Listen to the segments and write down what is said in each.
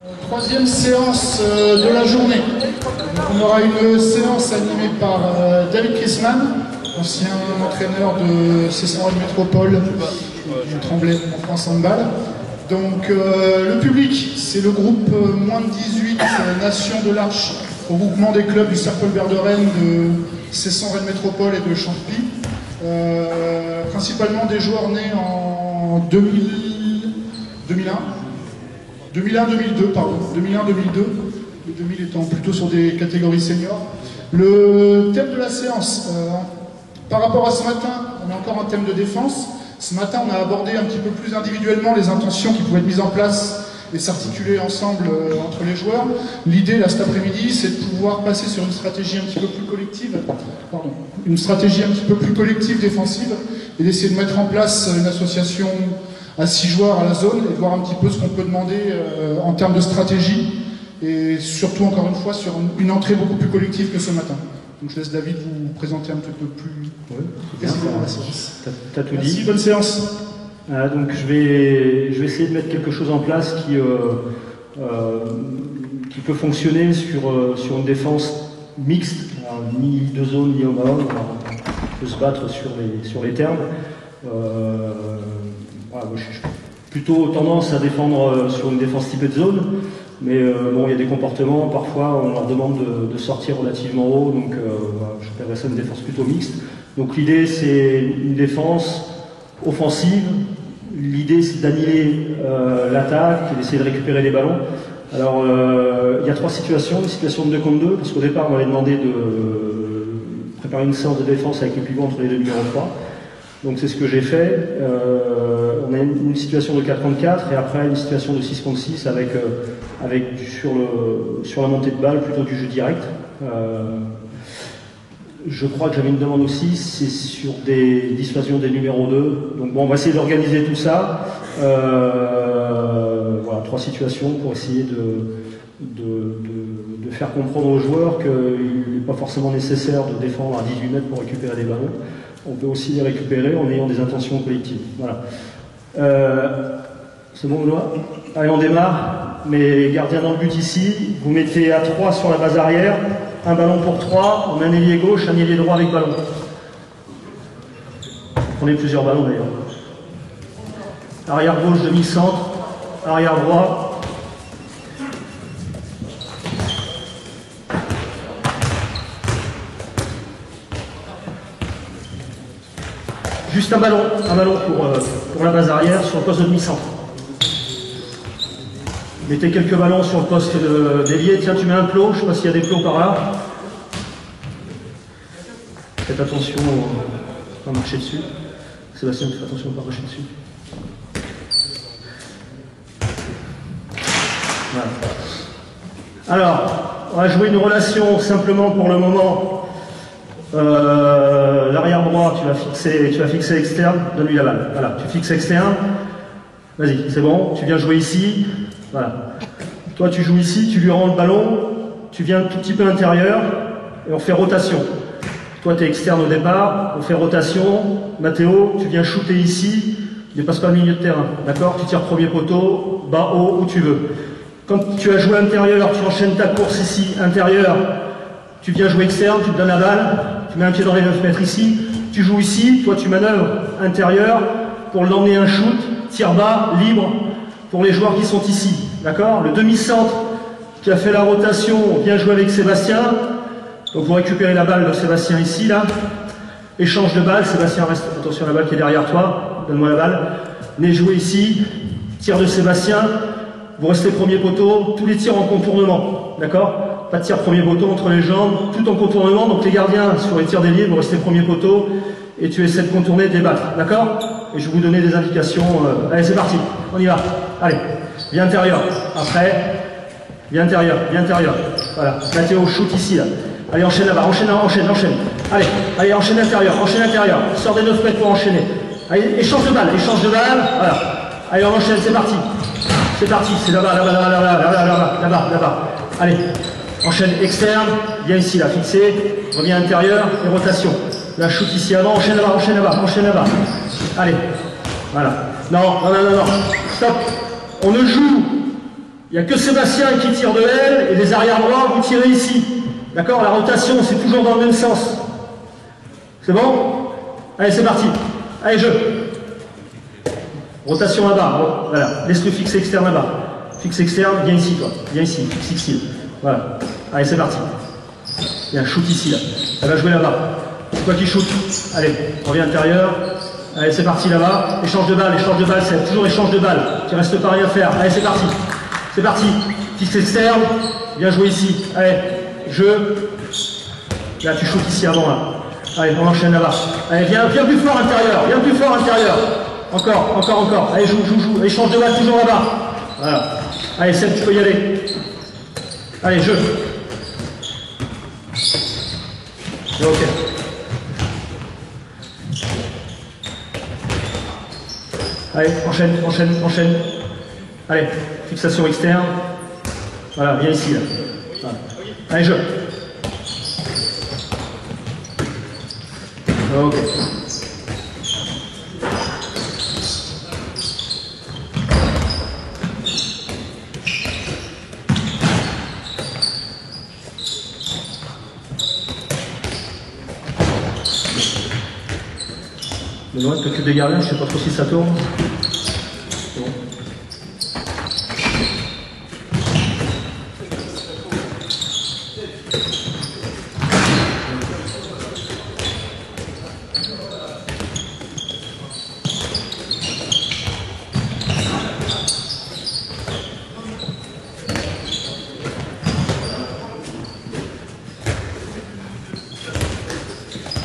Troisième séance de la journée. On aura une séance animée par David Chrisman, ancien entraîneur de C100 Métropole du Tremblay en France Handball. Donc le public, c'est le groupe moins de 18 Nations de l'Arche, regroupement des clubs du Cercle Vert de Rennes, de C100 Métropole et de Champy. Principalement des joueurs nés en 2001, 2002, pardon, 2001-2002, les 2000 étant plutôt sur des catégories seniors. Le thème de la séance, par rapport à ce matin, on a encore un thème de défense. Ce matin, on a abordé un petit peu plus individuellement les intentions qui pouvaient être mises en place et s'articuler ensemble entre les joueurs. L'idée, là, cet après-midi, c'est de pouvoir passer sur une stratégie un petit peu plus collective, défensive, et d'essayer de mettre en place une association à 6 joueurs à la zone et de voir un petit peu ce qu'on peut demander en termes de stratégie et surtout, encore une fois, sur une entrée beaucoup plus collective que ce matin. Donc je laisse David vous présenter un petit peu plus précisément la séance. T'as tout Merci, dit. bonne séance. Donc je vais essayer de mettre quelque chose en place qui peut fonctionner sur une défense mixte, ni deux zones ni homme à homme. On peut se battre sur les termes. Voilà, moi, j'ai plutôt tendance à défendre sur une défense typée de zone, mais bon, il y a des comportements, parfois on leur demande de sortir relativement haut, donc voilà, je préférerais ça une défense plutôt mixte. Donc l'idée c'est une défense offensive, l'idée c'est d'annihiler l'attaque et d'essayer de récupérer les ballons. Alors il y a 3 situations, une situation de 2 contre 2, parce qu'au départ on m'avait demandé de préparer une séance de défense avec le pivot entre les deux numéros 3. Donc c'est ce que j'ai fait. On a une situation de 4 contre 4 et après une situation de 6 contre 6 avec sur la montée de balle plutôt du jeu direct. Je crois que j'avais une demande aussi, c'est sur des dissuasions des numéros 2. Donc bon, on va essayer d'organiser tout ça. Voilà, 3 situations pour essayer de faire comprendre aux joueurs qu'il n'est pas forcément nécessaire de défendre à 18 mètres pour récupérer des ballons. On peut aussi les récupérer en ayant des intentions collectives. Voilà. C'est bon, Benoît? Allez, on démarre. Mais gardien dans le but ici, vous mettez à 3 sur la base arrière, un ballon pour 3, on met un ailier gauche, un ailier droit avec ballon. Prenez plusieurs ballons d'ailleurs. Arrière gauche, demi-centre, arrière droit. Juste un ballon pour la base arrière sur le poste de demi-centre. Mettez quelques ballons sur le poste d'ailier. Tiens, tu mets un plot, je ne sais pas s'il y a des plots par là. Faites attention à ne pas marcher dessus. Sébastien, fais attention à ne pas marcher dessus. Voilà. Alors, on va jouer une relation simplement pour le moment. L'arrière droit, tu vas fixer externe, donne-lui la balle. Voilà, tu fixes externe. Vas-y, c'est bon, tu viens jouer ici. Voilà. Toi, tu joues ici, tu lui rends le ballon, tu viens un tout petit peu intérieur et on fait rotation. Toi, tu es externe au départ, on fait rotation. Mathéo, tu viens shooter ici, ne passe pas le milieu de terrain. D'accord? Tu tires premier poteau, bas, haut, où tu veux. Quand tu as joué intérieur, tu enchaînes ta course ici, intérieur. Tu viens jouer externe, tu te donnes la balle, tu mets un pied dans les 9 mètres ici, tu joues ici, toi tu manœuvres intérieur pour l'emmener un shoot, tir bas, libre, pour les joueurs qui sont ici. D'accord? Le demi-centre qui a fait la rotation vient jouer avec Sébastien. Donc vous récupérez la balle de Sébastien ici, là. Échange de balle, Sébastien reste, attention à la balle qui est derrière toi, donne-moi la balle. Venez jouer ici, tir de Sébastien, vous restez premier poteau, tous les tirs en contournement. D'accord? Pas de tir premier poteau entre les jambes, tout en contournement. Donc les gardiens sur les tirs d'ailier, vous restez premier poteau et tu essaies de contourner, de débattre. D'accord? Et je vais vous donner des indications. Allez, c'est parti, on y va. Allez, viens intérieur. Après, viens intérieur, viens intérieur. Voilà, Mathéo, shoot ici, là. Allez, enchaîne là-bas, enchaîne. Allez, enchaîne intérieur, Sors des 9 mètres pour enchaîner. Allez, échange de balle, voilà. Allez, on enchaîne, c'est parti, c'est là-bas. Allez. Enchaîne externe, viens ici là, fixé, reviens intérieur et rotation. La shoot ici avant, enchaîne là-bas. Allez, voilà. Non, stop. On ne joue. Il Il n'y a que Sébastien qui tire de l'aile et les arrières droits, vous tirez ici. D'accord? La rotation, c'est toujours dans le même sens. C'est bon? Allez, c'est parti. Allez, jeu. Rotation là-bas. Voilà. Laisse le fixe externe là-bas. Fixe externe, viens ici, toi. Viens ici. Fixe ici. Voilà. Allez, c'est parti. Il y a un shoot ici, là. Elle va jouer là-bas. C'est toi qui shoot. Allez, reviens intérieur. Allez, c'est parti là-bas. Échange de balle, c'est toujours échange de balle. Tu restes pas rien à faire. Allez, c'est parti. C'est parti. Fixe externe. Viens jouer ici. Allez, jeu. Là, tu shootes ici avant, là. Allez, on enchaîne là-bas. Allez, viens plus fort intérieur. Viens plus fort intérieur. Encore. Allez, joue. Échange de balle toujours là-bas. Voilà. Allez, Seb, tu peux y aller. Allez, jeu. Ok. Allez, enchaîne. Allez, fixation externe. Voilà, viens ici, là. Voilà. Allez, jeu. Ok. Benoît, t'occupes des gardiens, je sais pas trop si ça tourne. C'est bon.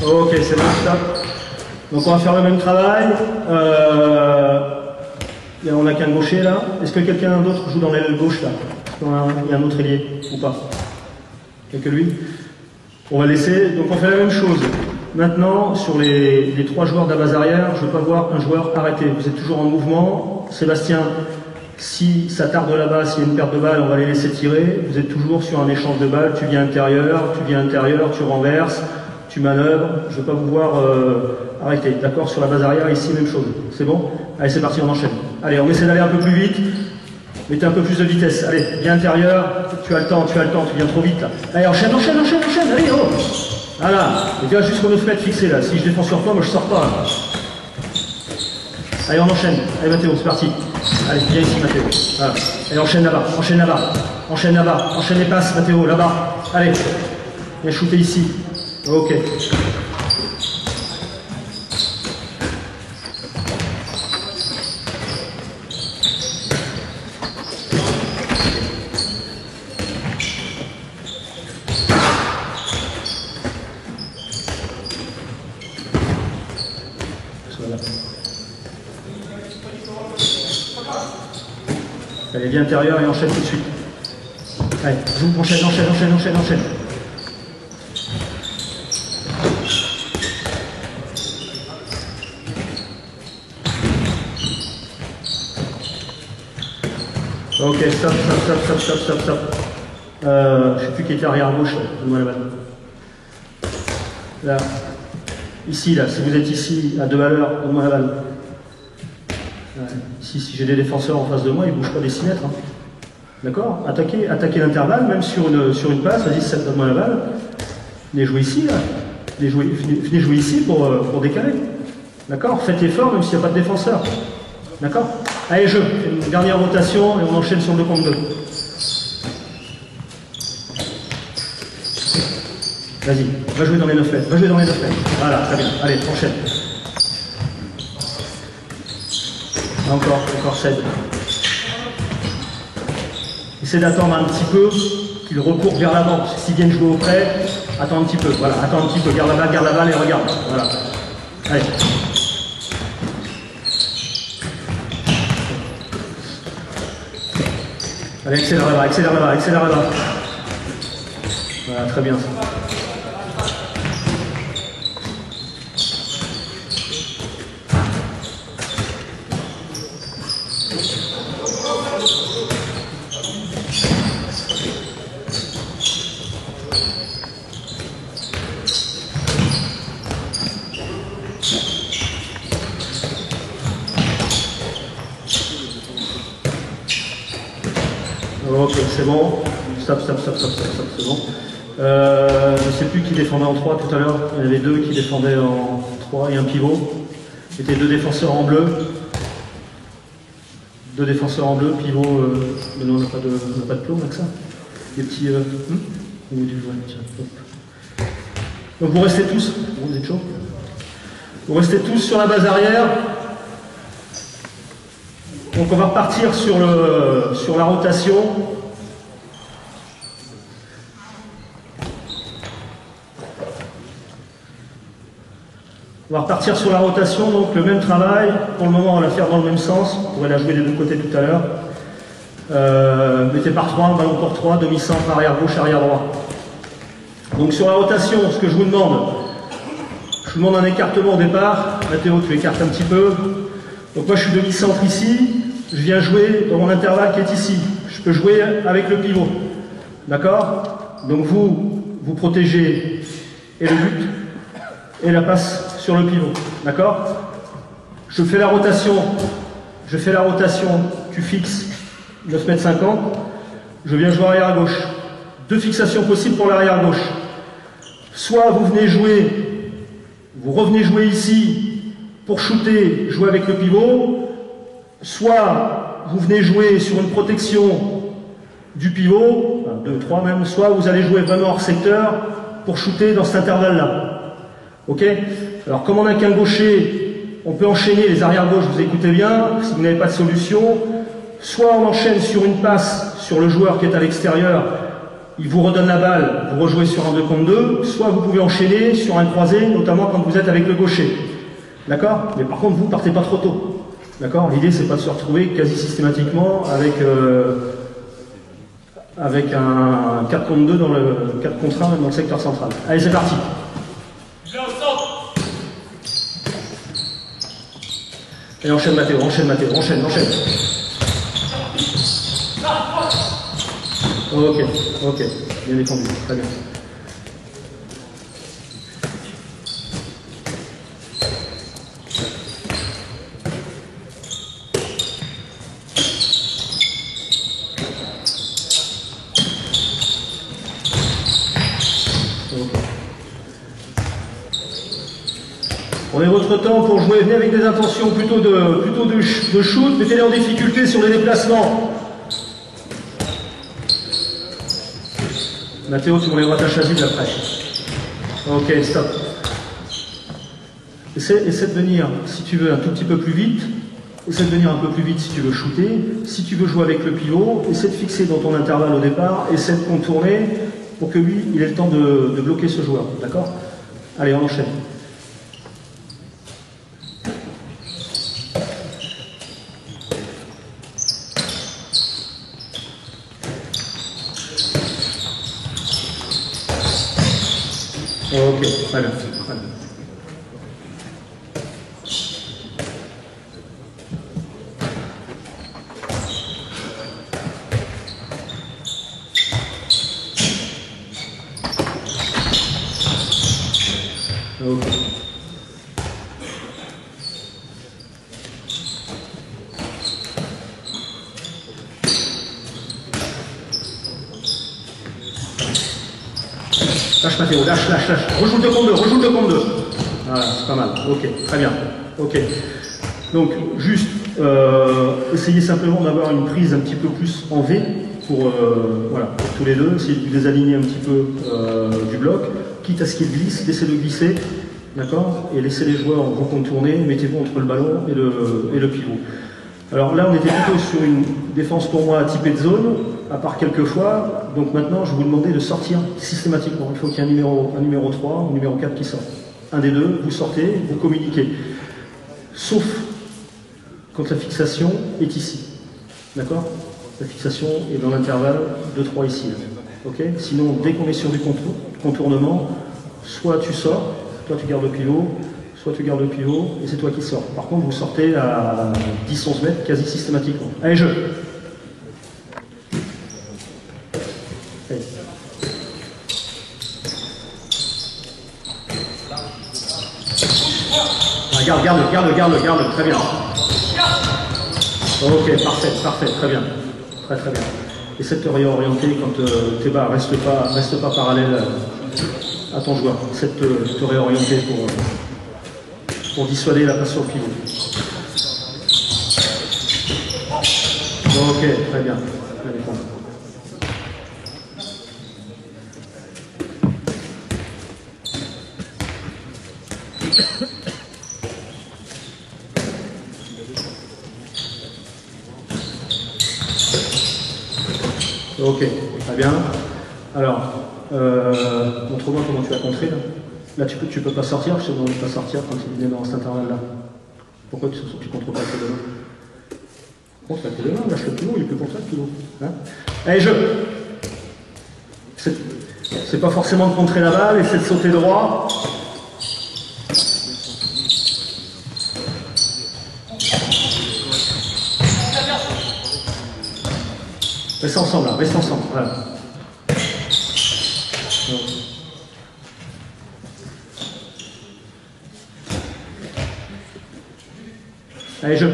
Ok, c'est bon, ça. Donc on va faire le même travail. On n'a qu'un gaucher là. Est-ce que quelqu'un d'autre joue dans l'aile gauche là? Il y a un autre ailier ou pas? Il n'y a que lui. On va laisser. Donc on fait la même chose. Maintenant, sur les 3 joueurs de la base arrière, je ne veux pas voir un joueur arrêté. Vous êtes toujours en mouvement. Sébastien, si ça tarde là-bas, s'il y a une perte de balle, on va les laisser tirer. Vous êtes toujours sur un échange de balles. Tu viens intérieur, tu renverses, tu manœuvres. Je ne veux pas vous voir arrêter. D'accord? Sur la base arrière, ici, même chose. C'est bon? Allez, c'est parti, on enchaîne. Allez, on essaie d'aller un peu plus vite. Mettez un peu plus de vitesse. Allez, viens intérieur. Tu as le temps, tu viens trop vite là. Allez, enchaîne. Allez, oh! Voilà. Et viens jusqu'aux 9 mètres fixés là. Si je défends sur toi, moi je sors pas. Là. Allez, on enchaîne. Allez, Mathéo, c'est parti. Allez, viens ici, Mathéo. Voilà. Allez, enchaîne là-bas. Enchaîne les passes, Mathéo, là-bas. Allez. Viens shooter ici. Ok. Allez, viens intérieur et enchaîne tout de suite. Allez, joue, enchaîne. Ok, stop. Je sais plus qui était arrière gauche, donne-moi la balle. Là. Ici, là, si vous êtes ici, à 2 valeurs, donne-moi la balle. Ici, si j'ai des défenseurs en face de moi, ils ne bougent pas des 6 mètres. Hein. D'accord? Attaquez l'intervalle, même sur une passe, vas-y, ça donne-moi la balle. Venez jouer ici, là. Venez jouer ici pour décaler. D'accord? Faites l'effort, même s'il n'y a pas de défenseur. D'accord? Allez, jeu. Une dernière rotation et on enchaîne sur le 2 contre 2. Vas-y, va jouer dans les 9 mètres. Voilà, très bien. Allez, enchaîne. Encore 7. Essaie d'attendre un petit peu qu'il recourt vers l'avant. Parce que s'ils viennent jouer au près, attends un petit peu. Voilà, attends un petit peu. Garde la balle et regarde. Voilà. Allez. Allez, accélère là-bas. Voilà, très bien. Ok, c'est bon. Stop, c'est bon. Je ne sais plus qui défendait en 3 tout à l'heure. Il y en avait 2 qui défendaient en 3 et un pivot. C'était 2 défenseurs en bleu. 2 défenseurs en bleu, pivot. Mais non, on n'a pas de plomb avec ça. Des petits. Donc vous restez tous. Vous êtes chaud. Vous restez tous sur la base arrière. Donc on va repartir sur la rotation. On va repartir sur la rotation, donc le même travail. Pour le moment, on va la faire dans le même sens. On pourrait la jouer des deux côtés tout à l'heure. Mettez par 3, ballon pour 3, demi-centre, arrière gauche, arrière droit. Donc sur la rotation, ce que je vous demande un écartement au départ. Mathéo, tu écartes un petit peu. Donc moi, je suis demi-centre ici. Je viens jouer dans mon intervalle qui est ici. Je peux jouer avec le pivot. D'accord? Donc vous protégez et le but et la passe sur le pivot. D'accord? Je fais la rotation, tu fixes 9,50 m. Je viens jouer arrière à gauche. 2 fixations possibles pour l'arrière à gauche. Soit vous revenez jouer ici pour shooter, jouer avec le pivot, soit vous venez jouer sur une protection du pivot, 2, 3 même, soit vous allez jouer vraiment hors secteur pour shooter dans cet intervalle-là. Ok? Alors comme on n'a qu'un gaucher, on peut enchaîner les arrières-gauches, vous écoutez bien, si vous n'avez pas de solution, soit on enchaîne sur une passe sur le joueur qui est à l'extérieur, il vous redonne la balle, vous rejouez sur un 2 contre 2, soit vous pouvez enchaîner sur un croisé, notamment quand vous êtes avec le gaucher. D'accord? Mais par contre, vous partez pas trop tôt. D'accord? L'idée, c'est pas de se retrouver quasi systématiquement avec un 4 contre 2 dans le 4 contre 1 dans le secteur central. Allez, c'est parti. Et enchaîne Mathéo, enchaîne. Ok, bien défendu, très bien. Prenez votre temps pour jouer, venez avec des intentions plutôt de shoot, mettez-les en difficulté sur les déplacements. Mathéo, tu m'enlèveras ta chasuble après. Ok, stop. Essaie de venir, si tu veux, un tout petit peu plus vite. Essaie de venir un peu plus vite si tu veux shooter. Si tu veux jouer avec le pivot, essaie de fixer dans ton intervalle au départ, essaie de contourner pour que lui, il ait le temps de bloquer ce joueur. D'accord? Allez, on enchaîne. Ok, très bien. Ok. Lâche Mathéo, lâche. Rejoue le 2 contre 2, Voilà, c'est pas mal. Ok, très bien. Ok. Donc, juste, essayez simplement d'avoir une prise un petit peu plus en V pour tous les deux. Essayez de les aligner un petit peu du bloc. Quitte à ce qu'ils glissent, laissez-le glisser. D'accord? Et laissez les joueurs vous contourner, mettez-vous entre le ballon et le pivot. Alors là, on était plutôt sur une défense pour moi typée de zone, à part quelques fois. Donc maintenant, je vais vous demander de sortir systématiquement. Il faut qu'il y ait un numéro 3 ou un numéro 4 qui sorte. Un des deux, vous sortez, vous communiquez. Sauf quand la fixation est ici. D'accord? La fixation est dans l'intervalle 2-3 ici. Ok? Sinon, dès qu'on est sur du contournement, soit tu sors, toi tu gardes le pivot, soit tu gardes le pivot et c'est toi qui sors. Par contre, vous sortez à 10-11 mètres quasi systématiquement. Allez, jeu. Allez. Garde, très bien. Ok, parfait, très bien. Très bien. essaie de te réorienter quand t'es bas, reste pas parallèle à ton joueur. Essaie de te réorienter pour dissuader la passe sur le pivot. Ok, très bien. Allez, bon. Ok, très bien. Alors, montre-moi comment tu as contré là. Là, tu peux pas sortir, je te demande de pas sortir quand il est dans cet intervalle-là. Pourquoi tu ne contrôles pas tes deux mains? Contre tes deux mains, lâche le pivot, il est plus pour toi le pivot. Hein, allez, jeu. C'est pas forcément de contrer la balle, essaie de sauter droit. Reste ensemble là, reste ensemble. Voilà. Allez, jeu.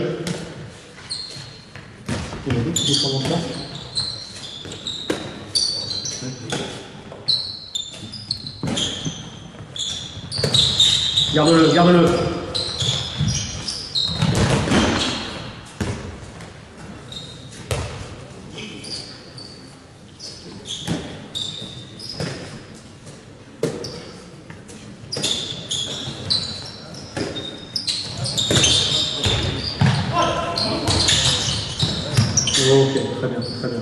Garde-le, garde-le. Ok, très bien, très bien.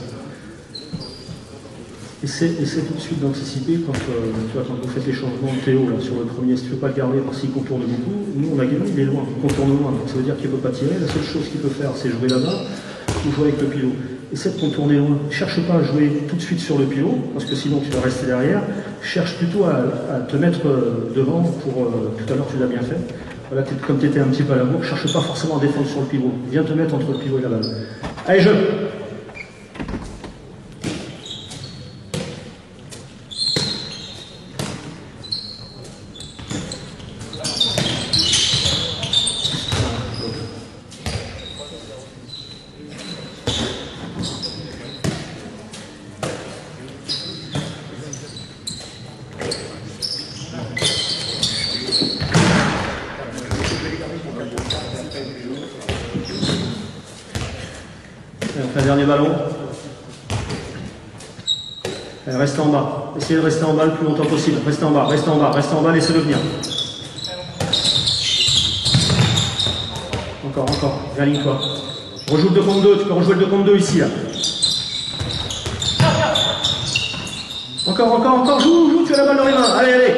Essaie tout de suite d'anticiper quand, quand vous faites les changements de Théo là, sur le premier, si tu ne veux pas le garder parce qu'il contourne beaucoup, nous on a gagné, il est loin, il contourne loin, donc ça veut dire qu'il ne peut pas tirer, la seule chose qu'il peut faire c'est jouer là-bas ou jouer avec le pivot. Essaie de contourner loin, cherche pas à jouer tout de suite sur le pivot, parce que sinon tu vas rester derrière, cherche plutôt à te mettre devant pour, tout à l'heure tu l'as bien fait, voilà, comme tu étais un petit peu à la bourre, cherche pas forcément à défendre sur le pivot, viens te mettre entre le pivot et la balle. Allez, jeu. On fait un dernier ballon. Allez, restez en bas. Essayez de rester en bas le plus longtemps possible. Restez en bas, restez en bas, restez en bas, laissez-le venir. Encore, encore. Réaligne-toi. Rejoue le 2 contre 2. Tu peux rejouer le 2 contre 2 ici, là. Encore, encore, encore. Joue, joue. Tu as la balle dans les mains. Allez, allez.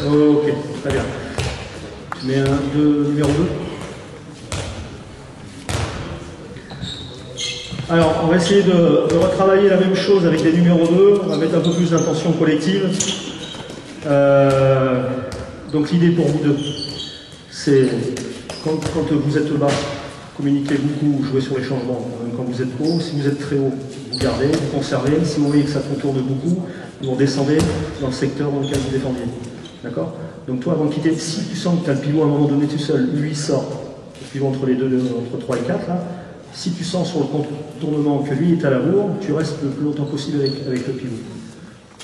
Ok, très bien. Tu mets un numéro 2. Alors, on va essayer de retravailler la même chose avec les numéros 2. On va mettre un peu plus d'intention collective. Donc l'idée pour vous deux, c'est quand vous êtes bas, communiquez beaucoup, jouez sur les changements. Quand vous êtes haut, si vous êtes très haut, vous gardez, vous conservez. Si vous voyez que ça contourne beaucoup, vous redescendez dans le secteur dans lequel vous défendiez. D'accord? Donc toi, avant de quitter, si tu sens que tu as le pivot à un moment donné tout seul, lui il sort, le pivot entre les deux, entre 3 et 4, là, si tu sens sur le contournement que lui est à la bourre, tu restes le plus longtemps possible avec le pivot.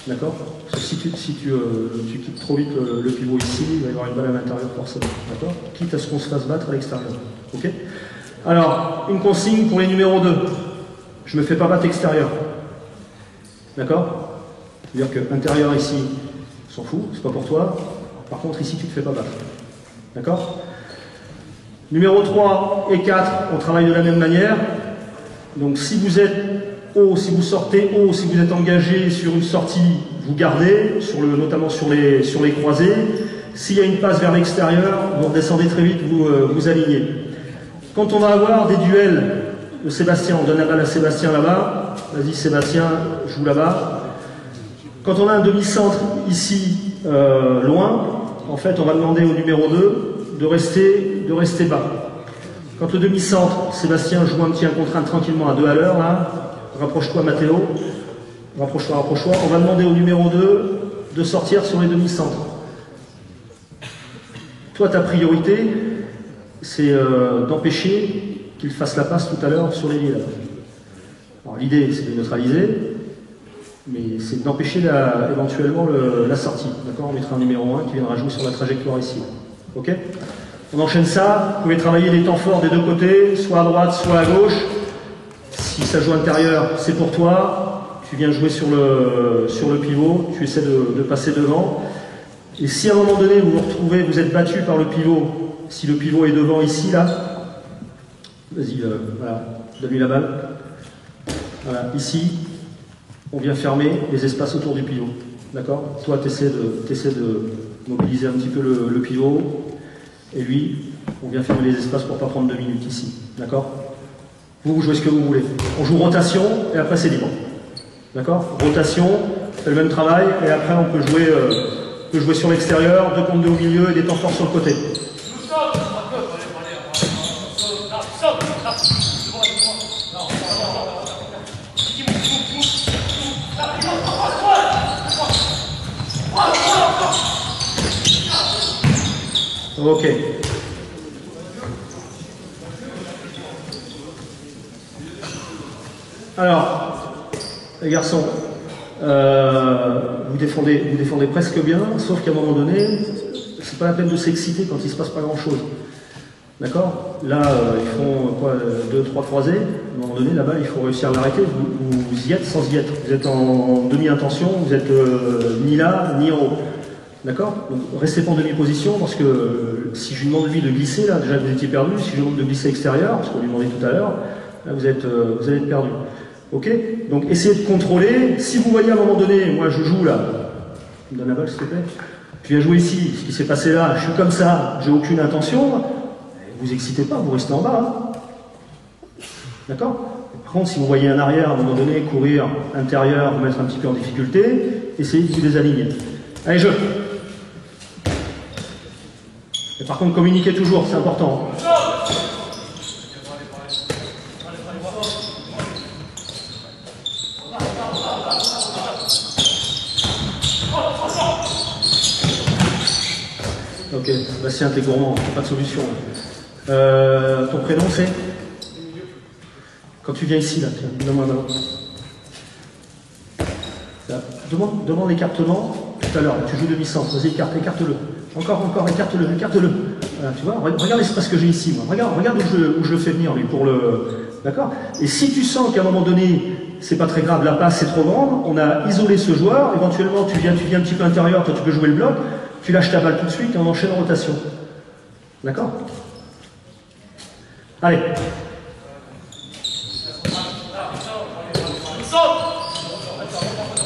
D'accord? Si tu quittes trop vite le pivot ici, il va y avoir une balle à l'intérieur forcément. D'accord? Quitte à ce qu'on se fasse battre à l'extérieur. Ok? Alors, une consigne pour les numéros 2. Je ne me fais pas battre extérieur. D'accord? C'est-à-dire que intérieur ici, on s'en fout, c'est pas pour toi. Par contre, ici, tu ne te fais pas battre. D'accord? Numéro 3 et 4, on travaille de la même manière. Donc, si vous êtes haut, si vous sortez haut, si vous êtes engagé sur une sortie, vous gardez, notamment sur les croisés. S'il y a une passe vers l'extérieur, vous redescendez très vite, vous alignez. Quand on va avoir des duels de Sébastien, on donne la balle à Sébastien là-bas. Vas-y Sébastien, joue là-bas. Quand on a un demi-centre ici, loin, en fait, on va demander au numéro 2 de rester bas. Quand le demi-centre, Sébastien joue un petit 1 contre 1 tranquillement à 2 à l'heure, là, rapproche-toi Mathéo, rapproche-toi, rapproche-toi. On va demander au numéro 2 de sortir sur les demi-centres. toi, ta priorité, c'est d'empêcher qu'il fasse la passe tout à l'heure sur l'ailier. Alors l'idée, c'est de neutraliser, mais c'est d'empêcher éventuellement la sortie. D'accord? On mettra un numéro 1 qui viendra jouer sur la trajectoire ici. Ok? On enchaîne ça. Vous pouvez travailler les temps forts des deux côtés, soit à droite, soit à gauche. Si ça joue intérieur, c'est pour toi. Tu viens jouer sur le pivot, tu essaies de passer devant. Et si à un moment donné, vous vous retrouvez, vous êtes battu par le pivot, si le pivot est devant ici, là, vas-y, voilà, donne-lui la balle. Voilà, ici, on vient fermer les espaces autour du pivot. D'accord? Toi, tu essaies de mobiliser un petit peu le pivot. Et lui, on vient fermer les espaces pour ne pas prendre 2 minutes ici. D'accord? Vous jouez ce que vous voulez. On joue rotation et après c'est libre. D'accord? Rotation, on fait le même travail et après on peut jouer sur l'extérieur, 2 contre 2 au milieu et des temps forts sur le côté. Ok. Alors, les garçons, vous défendez presque bien, sauf qu'à un moment donné, c'est pas la peine de s'exciter quand il se passe pas grand-chose. D'accord? Là, ils font quoi, 2, 3 croisés. À un moment donné, là-bas, il faut réussir à l'arrêter. Vous y êtes sans y être. Vous êtes en demi-intention, vous êtes ni là, ni en haut. D'accord? Donc restez pas en demi-position parce que si je lui demande lui de glisser, là, déjà vous étiez perdu. Si je lui demande de glisser extérieur, parce qu'on lui demandait tout à l'heure, là vous allez être perdu. Ok? Donc essayez de contrôler. Si vous voyez à un moment donné, moi je joue là, tu me donnes la balle s'il te plaît, je viens jouer ici, ce qui s'est passé là, je suis comme ça, j'ai aucune intention, vous excitez pas, vous restez en bas. Hein. D'accord? Par contre, si vous voyez un arrière à un moment donné courir intérieur, vous mettre un petit peu en difficulté, essayez de vous désaligner. Allez, jeu! Et par contre, communiquez toujours, c'est important. Ok, Bastien, t'es gourmand, pas de solution. Ton prénom c'est? Quand tu viens ici, là, tiens, donne-moi demande l'écartement tout à l'heure, tu joues demi-centre, vas-y, écarte-le. Encore, écarte-le. Voilà, tu vois, regarde l'espace que j'ai ici, moi. Regarde où je le fais venir, lui, pour le... D'accord? Et si tu sens qu'à un moment donné, c'est pas très grave, la passe est trop grande, on a isolé ce joueur, éventuellement tu viens un petit peu intérieur, toi tu peux jouer le bloc, tu lâches ta balle tout de suite et on enchaîne en rotation. D'accord? Allez.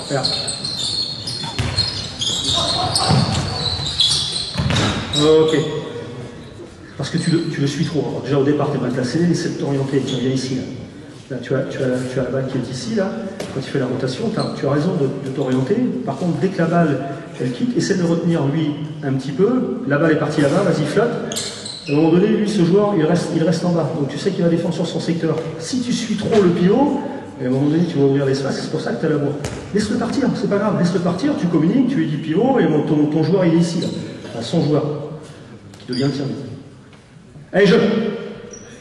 Faire. Ok. Parce que tu le suis trop. Alors déjà au départ, tu es mal placé, essaie de t'orienter. Tiens, viens ici. Là, tu as la balle qui est ici, là. Quand tu fais la rotation, tu as raison de t'orienter. Par contre, dès que la balle, elle quitte, essaie de retenir lui un petit peu. La balle est partie là-bas, vas-y, flotte. À un moment donné, lui, ce joueur, il reste en bas. Donc tu sais qu'il va défendre sur son secteur. Si tu suis trop le pivot, à un moment donné, tu vas ouvrir l'espace, c'est pour ça que tu as l'amour. Laisse-le partir, c'est pas grave, laisse-le partir, tu communiques, tu lui dis pivot, et ton joueur, il est ici, là. Enfin, son joueur, qui devient le tien. Allez, jeu!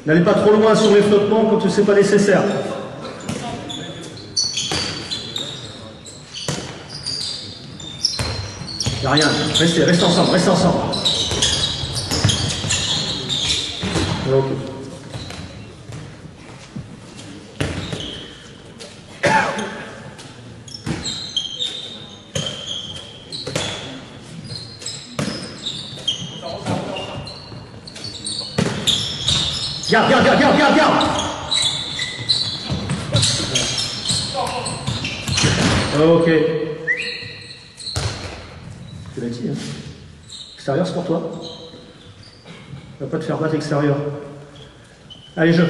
N'allez pas trop loin sur les flottements quand ce n'est pas nécessaire. Il n'y a rien, restez ensemble, Ok. Garde. Ok. Tu l'as dit, hein. Extérieur, c'est pour toi. On va pas te faire battre extérieur. Allez, jeu.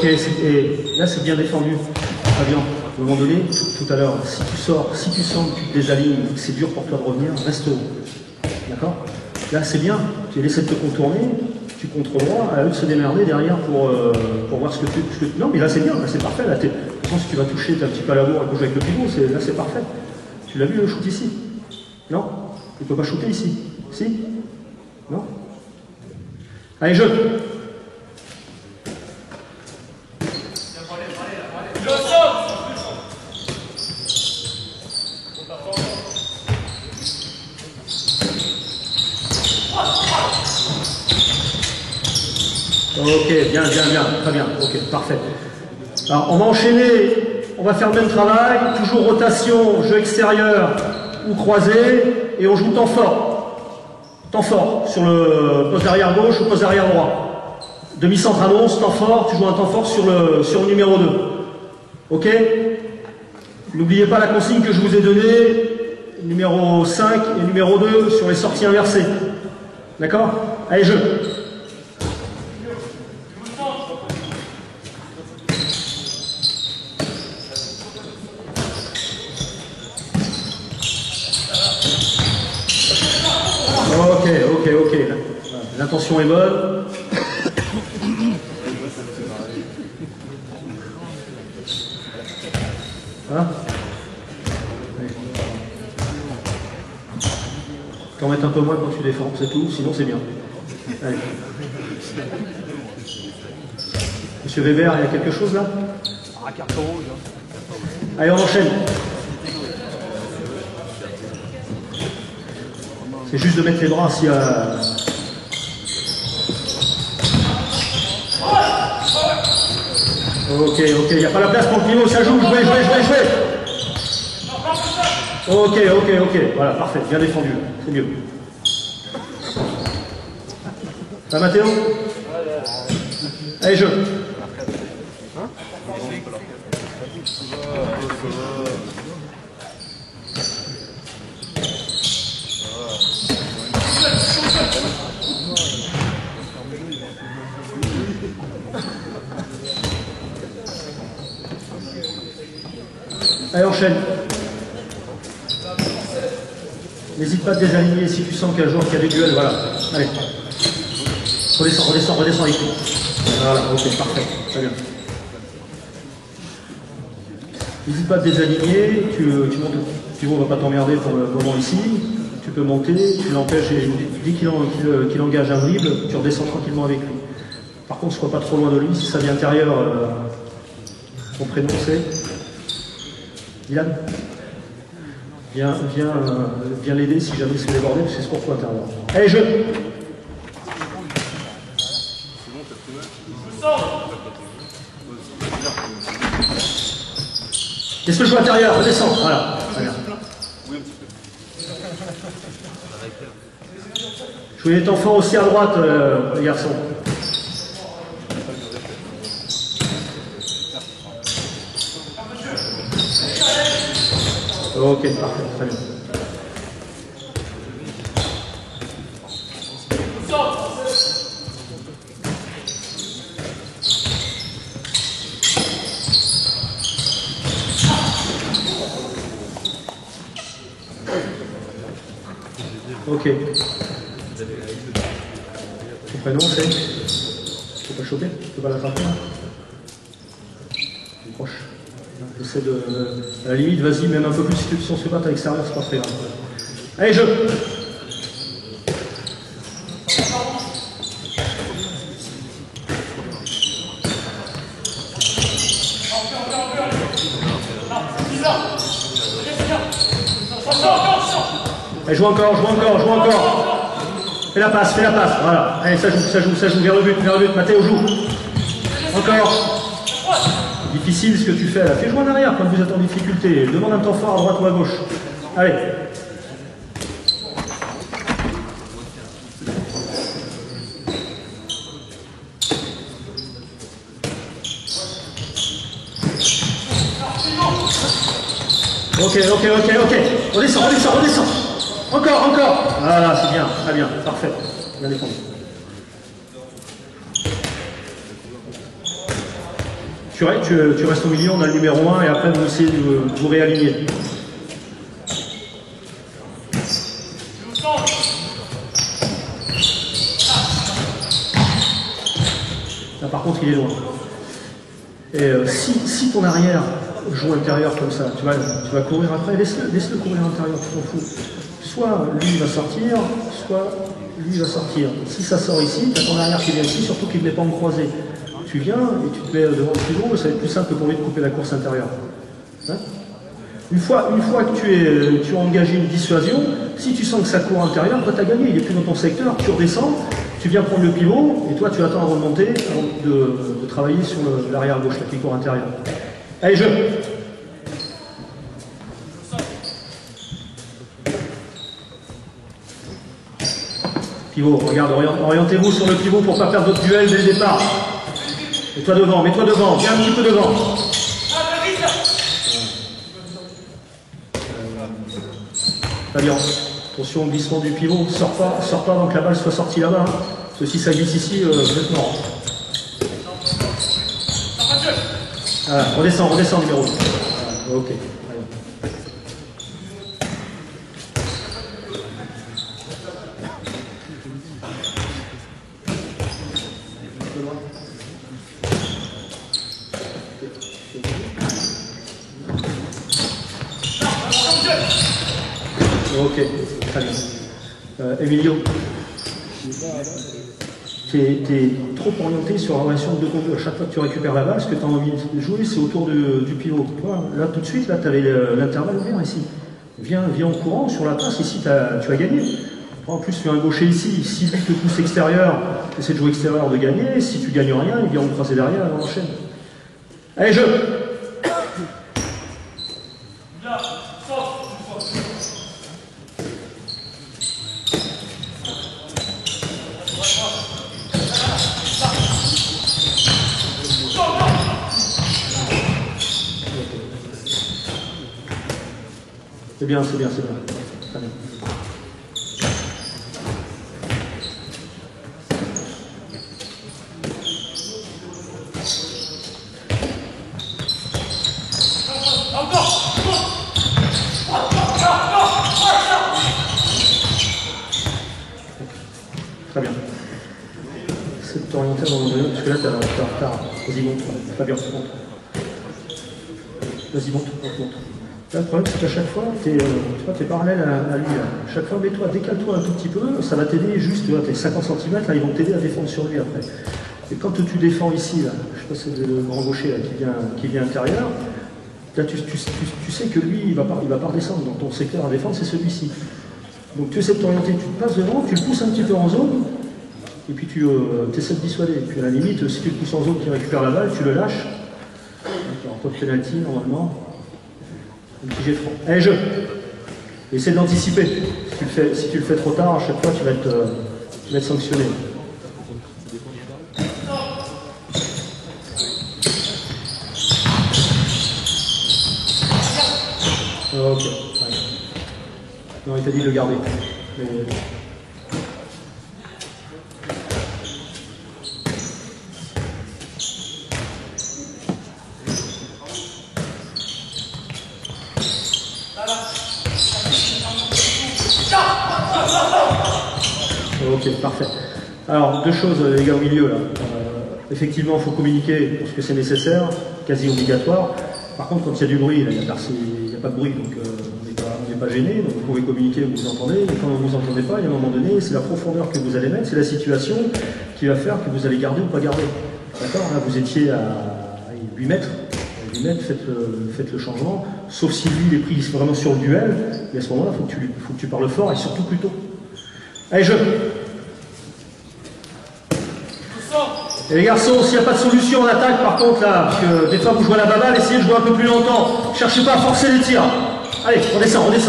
et là c'est bien défendu. Fabien, à un moment donné, tout à l'heure, si tu sors, si tu sens que tu te désalignes, que c'est dur pour toi de revenir, reste haut. D'accord? Là c'est bien, tu essaies de te contourner, tu contre droit, à eux de se démerder derrière pour voir ce que tu... Non mais là c'est bien, là c'est parfait. Là, de toute façon si tu vas toucher, t'as un petit peu à l'amour à gauche avec le pivot, là c'est parfait. Tu l'as vu le shoot ici? Non? Il ne peut pas shooter ici? Si? Non? Allez, jeu! Ok, bien, très bien, ok, parfait. Alors, on va enchaîner, on va faire le même travail, toujours rotation, jeu extérieur ou croisé, et on joue temps fort. Temps fort, sur le poste arrière gauche ou poste arrière droit. Demi-centre annonce, temps fort, tu joues un temps fort sur le numéro 2. Ok? N'oubliez pas la consigne que je vous ai donnée, numéro 5 et numéro 2 sur les sorties inversées. D'accord? Allez, jeu! Ok. L'intention est bonne. Voilà. T'en mets un peu moins quand tu défends, c'est tout, sinon c'est bien. Allez. Monsieur Weber, il y a quelque chose là? Ah, carton rouge. Allez, on enchaîne. C'est juste de mettre les bras s'il y a... Ok, il n'y a pas la place pour le pivot, ça joue, jouez. Ok, voilà, parfait, bien défendu, c'est mieux. Ça, Mathéo? Allez, jeu. Allez, enchaîne. N'hésite pas à te désaligner si tu sens qu'il y a un joueur qui a des duels, voilà. Allez. Redescends avec lui. Voilà, ok, parfait. Très bien. N'hésite pas à te désaligner, tu montes, tu ne va pas t'emmerder pour le moment ici. Tu peux monter, tu l'empêches et dès qu'il engage un dribble, tu redescends tranquillement avec lui. Par contre, sois pas trop loin de lui, si ça vient intérieur, son prénom c'est Dylan. Viens l'aider si jamais c'est débordé, parce que c'est pour toi intérieur. Allez, jeu. Qu'est-ce que je joue intérieur? Redescends, voilà. Très bien. Jouez les temps forts aussi à droite, les garçons. Ok, parfait, très bien. Ok. Ton prénom c'est? Tu peux pas choper? Tu peux pas l'attraper? Proche. Essaie de... À la limite, vas-y, même un peu plus si tu te sens pas à l'extérieur, c'est pas très grave. Allez, jeu! Allez, joue encore. Fais la passe, voilà. Allez, ça joue, vers le but, Mathéo, joue. Encore. Difficile ce que tu fais là. Fais jouer en arrière quand vous êtes en difficulté. Demande un temps fort à droite ou à gauche. Allez. Ok. Redescends. Encore. Voilà, c'est bien, très bien, parfait. Bien défendu. Tu restes au milieu, on a le numéro 1 et après vous essayez de vous réaligner. Là par contre il est loin. Et si ton arrière joue intérieur comme ça, tu vas courir après, laisse-le courir à l'intérieur, tu t'en fous. Soit lui va sortir, soit lui va sortir. Si ça sort ici, tu as ton arrière qui vient ici, surtout qu'il ne met pas en croisé. Tu viens et tu te mets devant le pivot, ça va être plus simple pour lui de couper la course intérieure. Hein, une fois que tu as engagé une dissuasion, si tu sens que ça court intérieur, toi tu as gagné, il est plus dans ton secteur, tu redescends, tu viens prendre le pivot, et toi tu attends avant de monter, avant de travailler sur l'arrière gauche, la qui court intérieur. Allez, jeu. Pivot, regarde, orientez-vous sur le pivot pour ne pas perdre votre duel dès le départ. Mets-toi devant, viens un petit peu devant. Fabien, attention au glissement du pivot, sors pas avant que la balle soit sortie là-bas. Hein. Parce que si ça glisse ici, vous êtes mort. Voilà, redescends numéro 1. Voilà, ok. Ok, très bien. Emilio, tu es trop orienté sur la relation de 2 contre 2. À chaque fois que tu récupères la balle, ce que tu as envie de jouer, c'est autour du pivot. Là, tout de suite, là, tu avais l'intervalle ouvert ici. Viens en courant sur la passe, ici, tu as gagné. En plus, tu as un gaucher ici. Si lui te pousse extérieur, tu essaies de jouer extérieur, de gagner. Si tu gagnes rien, il vient en croiser derrière, et on enchaîne. Allez, jeu! C'est bien. Très bien. Très bien. C'est de t'orienter à un moment donné, parce que là, tu es en retard. Vas-y, monte. Fabien, monte. Vas-y, monte. Là, le problème, c'est qu'à chaque fois, tu es parallèle à lui. À chaque fois, mets-toi, décale-toi un tout petit peu, ça va t'aider juste, tu vois, tes 50 cm, là, ils vont t'aider à défendre sur lui après. Et quand tu défends ici, là, je sais pas si c'est le grand gaucher là, qui vient intérieur, là, tu sais que lui, il va pas redescendre. Donc ton secteur à défendre, c'est celui-ci. Donc tu essaies de t'orienter, tu te passes devant, tu le pousses un petit peu en zone, et puis tu essaies de dissuader. Et puis à la limite, si tu le pousses en zone, tu récupères la balle, tu le lâches. Donc il n'y aura pas de pénalty normalement. Un petit jet franc. Allez, jeu. Essaie d'anticiper. Si tu le fais trop tard, à chaque fois, tu vas être sanctionné. Ok. Non, il t'a dit de le garder. Mais... Ok, parfait. Alors, 2 choses, les gars, au milieu, là. Effectivement, il faut communiquer pour ce que c'est nécessaire, quasi obligatoire. Par contre, quand il y a du bruit, il n'y a pas de bruit, donc on n'est pas gêné, donc vous pouvez communiquer, vous vous entendez, et quand vous ne vous entendez pas, il y a un moment donné, c'est la profondeur que vous allez mettre, c'est la situation qui va faire que vous allez garder ou pas garder. D'accord? Là, vous étiez à 8 mètres, faites le changement, sauf si lui, il est pris vraiment sur le duel, et à ce moment-là, il faut que tu parles fort, et surtout plus tôt. Allez, jeu! Et les garçons, s'il n'y a pas de solution en attaque, par contre, là, parce que des fois vous jouez à la baballe, essayez de jouer un peu plus longtemps. Cherchez pas à forcer les tirs. Allez, redescends. Regarde,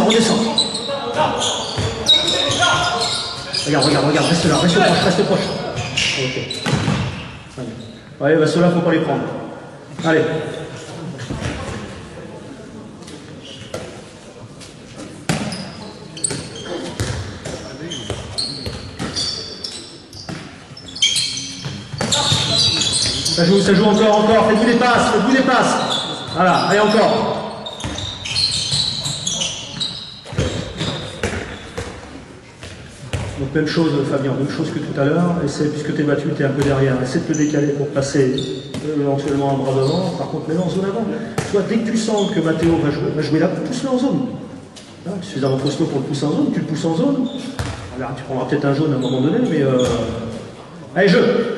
reste là, reste proche. Ok. Allez, bah ceux-là, faut pas les prendre. Allez. Ça joue encore. Faites-vous des passes. Voilà, allez encore. Donc même chose Fabien, même chose que tout à l'heure, puisque tu es battu, tu es un peu derrière, essaie de te décaler pour passer éventuellement un bras devant, par contre mets-le en zone avant. Toi, dès que tu sens que Mathéo va jouer là, pousse-le en zone. Hein, tu suis suffisamment costaud pour le pousser en zone, tu le pousses en zone. Alors, tu prendras peut-être un jaune à un moment donné, mais... Allez, jeu.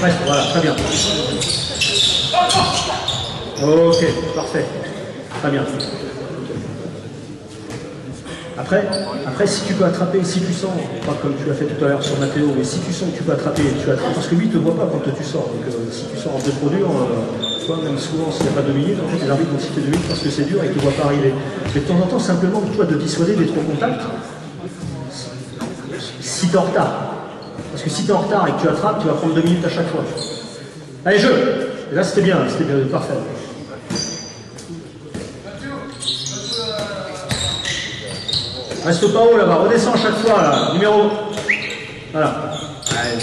Reste, voilà, très bien. Ok, parfait. Très bien. Après, si tu peux attraper, si tu sens, pas comme tu l'as fait tout à l'heure sur Mathéo, mais si tu sens que tu peux attraper, tu attrapes, parce que lui, il ne te voit pas quand tu sors. Donc, si tu sors un peu trop dur, toi, même souvent, s'il n'y a pas 2 minutes, en fait, les arbitres vont siffler 2 minutes parce que c'est dur et ils ne te voient pas arriver. Mais de temps en temps, simplement, toi, de dissuader d'être au contact, si tu es en retard. Parce que si tu es en retard et que tu attrapes, tu vas prendre 2 minutes à chaque fois. Allez, jeu. Et là, c'était bien, parfait. Reste pas haut là-bas, redescends à chaque fois là. Numéro. Voilà. Allez.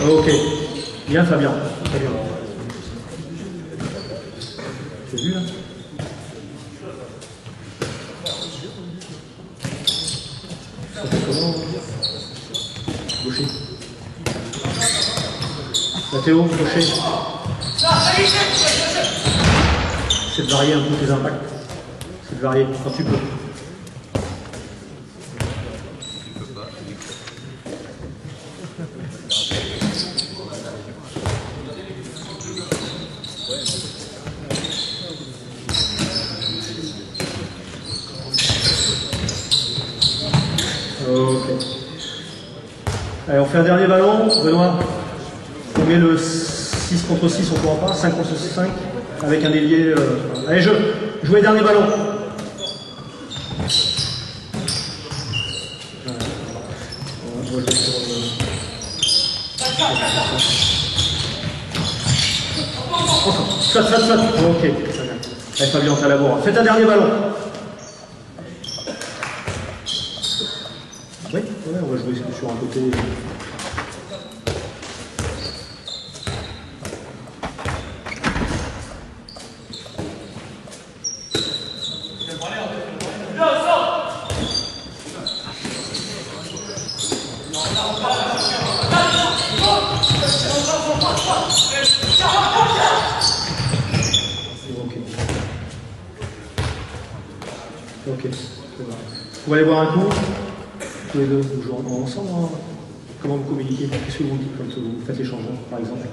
Ok. Bien Fabien. Très bien. Tu as vu là? Ça fait comment? Gaucher. Mathéo, gaucher. C'est de varier un peu tes impacts. C'est de varier quand tu peux. Ok. Allez, on fait un dernier ballon. Benoît, on met le 6 contre 6, on ne pourra pas. 5 contre 5 avec un ailier. Allez, jouez dernier ballon. Saute. Ok, allez Fabien, t'as la bourre. Faites un dernier ballon. Oui, ouais, on va jouer sur un côté. Ok, on va aller boire un coup. Tous les deux, vous jouez ensemble. Hein. Comment vous communiquez? Qu'est-ce que vous dites quand vous faites les changements, par exemple?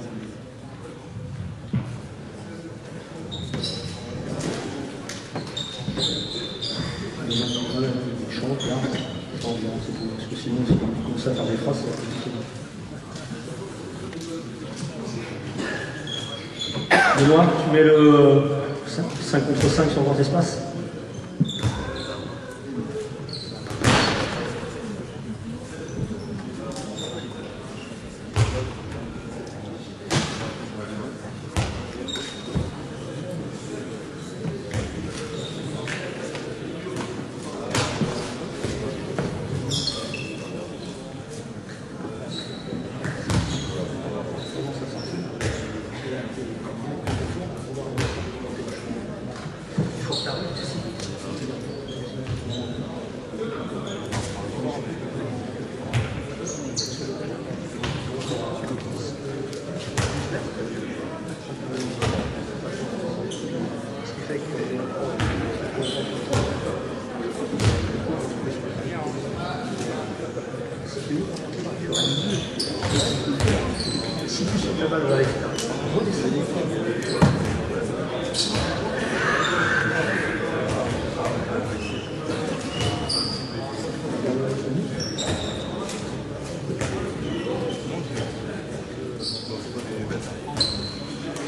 Chante là, chante bien, c'est tout. Parce que sinon, si on commence à faire des phrases, ça va être compliqué. Benoît, tu mets le 5 contre 5 sur grand espace.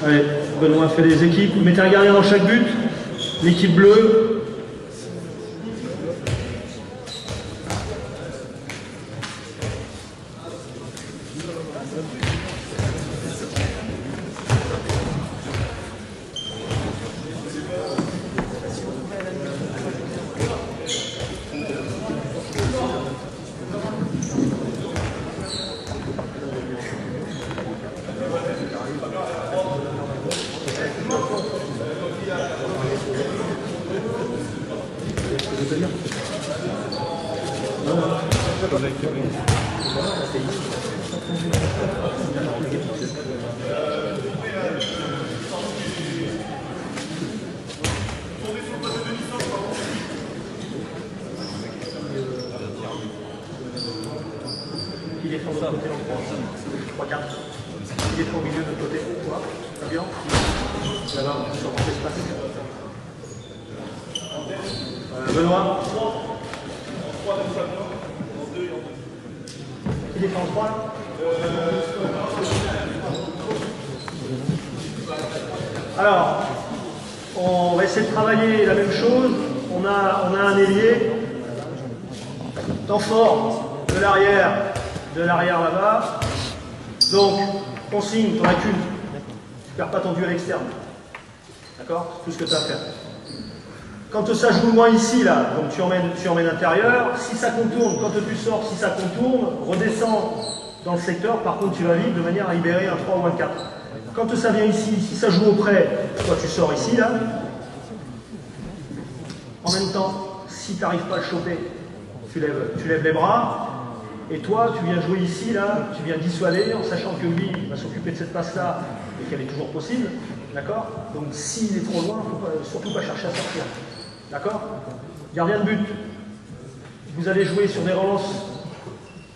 Allez, Benoît fait les équipes. Mettez un gardien dans chaque but. L'équipe bleue. Qui défend de l'autre côté en 3, 4. Qui défend au milieu de l'autre côté, toi, Fabien. Là-bas, sur votre espace. Benoît. Qui défend en 3 là Alors, on va essayer de travailler la même chose. On a un ailier. Temps fort de l'arrière là-bas. Donc, consigne, t'en as qu'une. Tu perds pas ton duel externe. D'accord? C'est tout ce que tu as à faire. Quand ça joue loin ici, là, donc tu emmènes intérieur. Si ça contourne, quand tu sors, si ça contourne, redescends dans le secteur. Par contre, tu vas vite de manière à libérer un 3 ou un 4. Quand ça vient ici, si ça joue auprès, toi tu sors ici, là. En même temps, si tu n'arrives pas à le choper, tu lèves les bras. Et toi, tu viens jouer ici, là, tu viens dissuader, en sachant que lui va s'occuper de cette passe-là et qu'elle est toujours possible. D'accord? Donc s'il est trop loin, il ne faut surtout pas chercher à sortir. D'accord? Gardien de but. Vous allez jouer sur des relances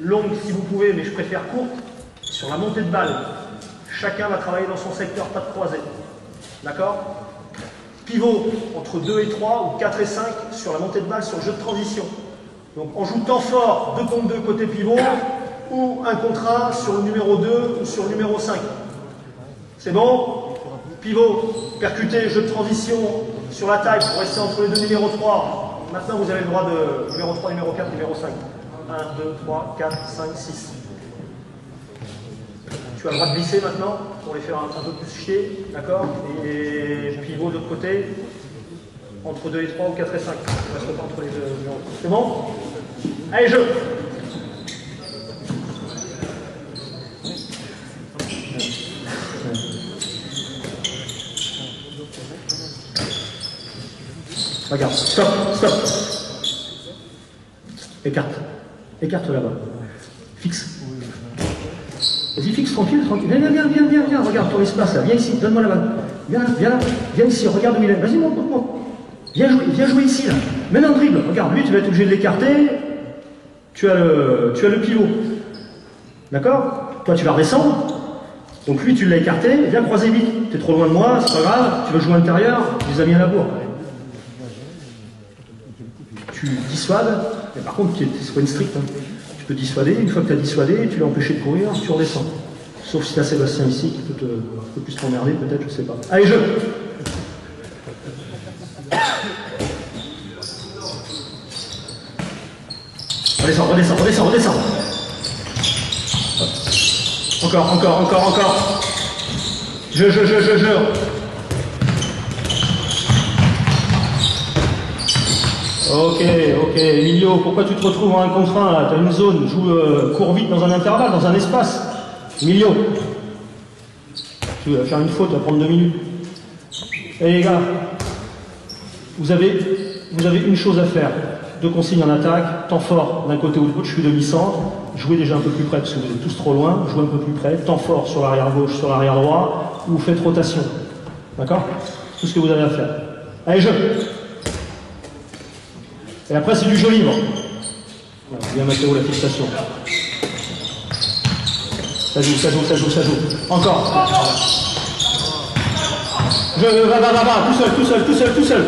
longues si vous pouvez, mais je préfère courtes. Sur la montée de balle, chacun va travailler dans son secteur, pas de croisée. D'accord? Pivot entre 2 et 3 ou 4 et 5 sur la montée de balle, sur le jeu de transition. Donc on joue temps fort, 2 contre 2 côté pivot, ou 1 contre 1 sur le numéro 2 ou sur le numéro 5. C'est bon? Pivot, percuté, jeu de transition sur la taille pour rester entre les deux numéros 3. Maintenant vous avez le droit de numéro 3, numéro 4, numéro 5. 1, 2, 3, 4, 5, 6. Tu as le droit de glisser maintenant pour les faire un peu plus chier, d'accord? Et pivot de l'autre côté, entre 2 et 3 ou 4 et 5. On reste pas entre les deux numéros. C'est bon? Allez, jeu! Regarde, stop, stop. Écarte. Écarte là-bas. Fixe. Vas-y, fixe, tranquille, tranquille. Viens, regarde ton espace là. Viens ici, donne-moi la balle. Viens ici, regarde où il est. Vas-y, monte. Viens jouer ici là. Mets un dribble. Regarde, lui, tu vas être obligé de l'écarter. Tu as le pivot. D'accord? Toi, tu vas redescendre. Donc lui, tu l'as écarté. Viens croiser vite. T'es trop loin de moi, c'est pas grave. Tu veux jouer à l'intérieur, tu les as mis à la bourre. Tu dissuades, mais par contre, c'est pas une stricte. Hein. Tu peux dissuader, une fois que tu as dissuadé, tu l'as empêché de courir, tu redescends. Sauf si tu as Sébastien ici qui peut un peu plus t'emmerder, peut-être, je sais pas. Allez, jeu! Redescends. Encore. Jeu. Ok, Emilio, pourquoi tu te retrouves en 1 contre 1 là? Tu as une zone, cours vite dans un intervalle, dans un espace. Emilio, tu vas faire une faute, tu vas prendre 2 minutes. Et les gars, vous avez une chose à faire. 2 consignes en attaque, temps fort d'un côté ou de l'autre, je suis demi-centre, jouez déjà un peu plus près parce que vous êtes tous trop loin, jouez un peu plus près, temps fort sur l'arrière gauche, sur l'arrière droit, ou vous faites rotation. D'accord? Tout ce que vous avez à faire. Allez, jeu! Et après, c'est du jeu libre. Voilà, bien Mathéo, la fixation. Ça joue. Encore. Va. Tout seul.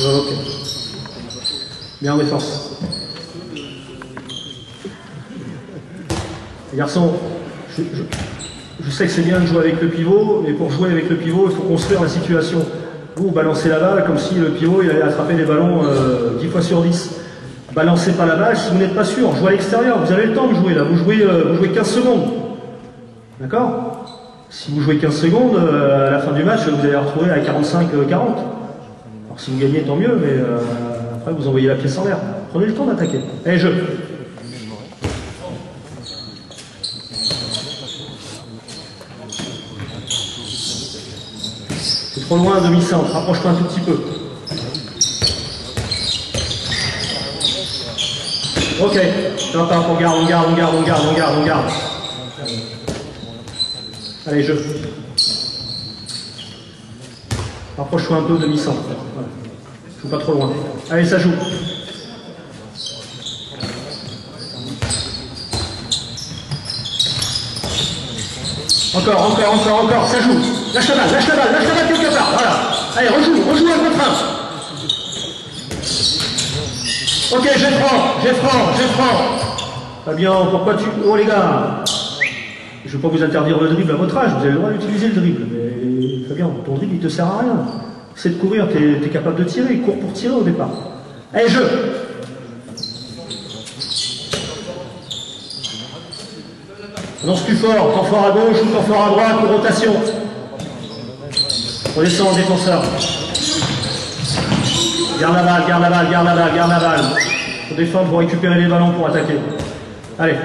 Ok. Bien en défense. Les garçons, je sais que c'est bien de jouer avec le pivot, mais pour jouer avec le pivot, il faut construire la situation. Vous balancez la balle comme si le pivot il allait attraper des ballons 10 fois sur 10. Balancez pas la balle si vous n'êtes pas sûr. Jouez à l'extérieur, vous avez le temps de jouer là. Vous jouez 15 secondes. D'accord? Si vous jouez 15 secondes, à la fin du match, vous allez retrouver à 45-40. Alors si vous gagnez, tant mieux, mais après vous envoyez la pièce en l'air. Prenez le temps d'attaquer. Allez, jeu. Trop loin, demi-centre, rapproche-toi un tout petit peu. Ok, top, on garde. Allez, jeu. Rapproche-toi un peu de mi-sang. Voilà. Joue pas trop loin. Allez, ça joue. Encore, ça joue. Lâche la balle quelque part. Voilà. Allez, rejoue un contre un. Ok, j'ai franc. Fabien, pourquoi tu... Oh les gars, je ne veux pas vous interdire le dribble à votre âge, vous avez le droit d'utiliser le dribble. Mais Fabien, ton dribble, il te sert à rien. C'est de courir, tu es capable de tirer, il court pour tirer au départ. Allez, jeu. Lance plus fort, temps fort à gauche ou temps fort à droite, pour rotation. On descend, défenseur. Garde la balle. Faut défendre, pour récupérer les ballons, pour attaquer. Allez.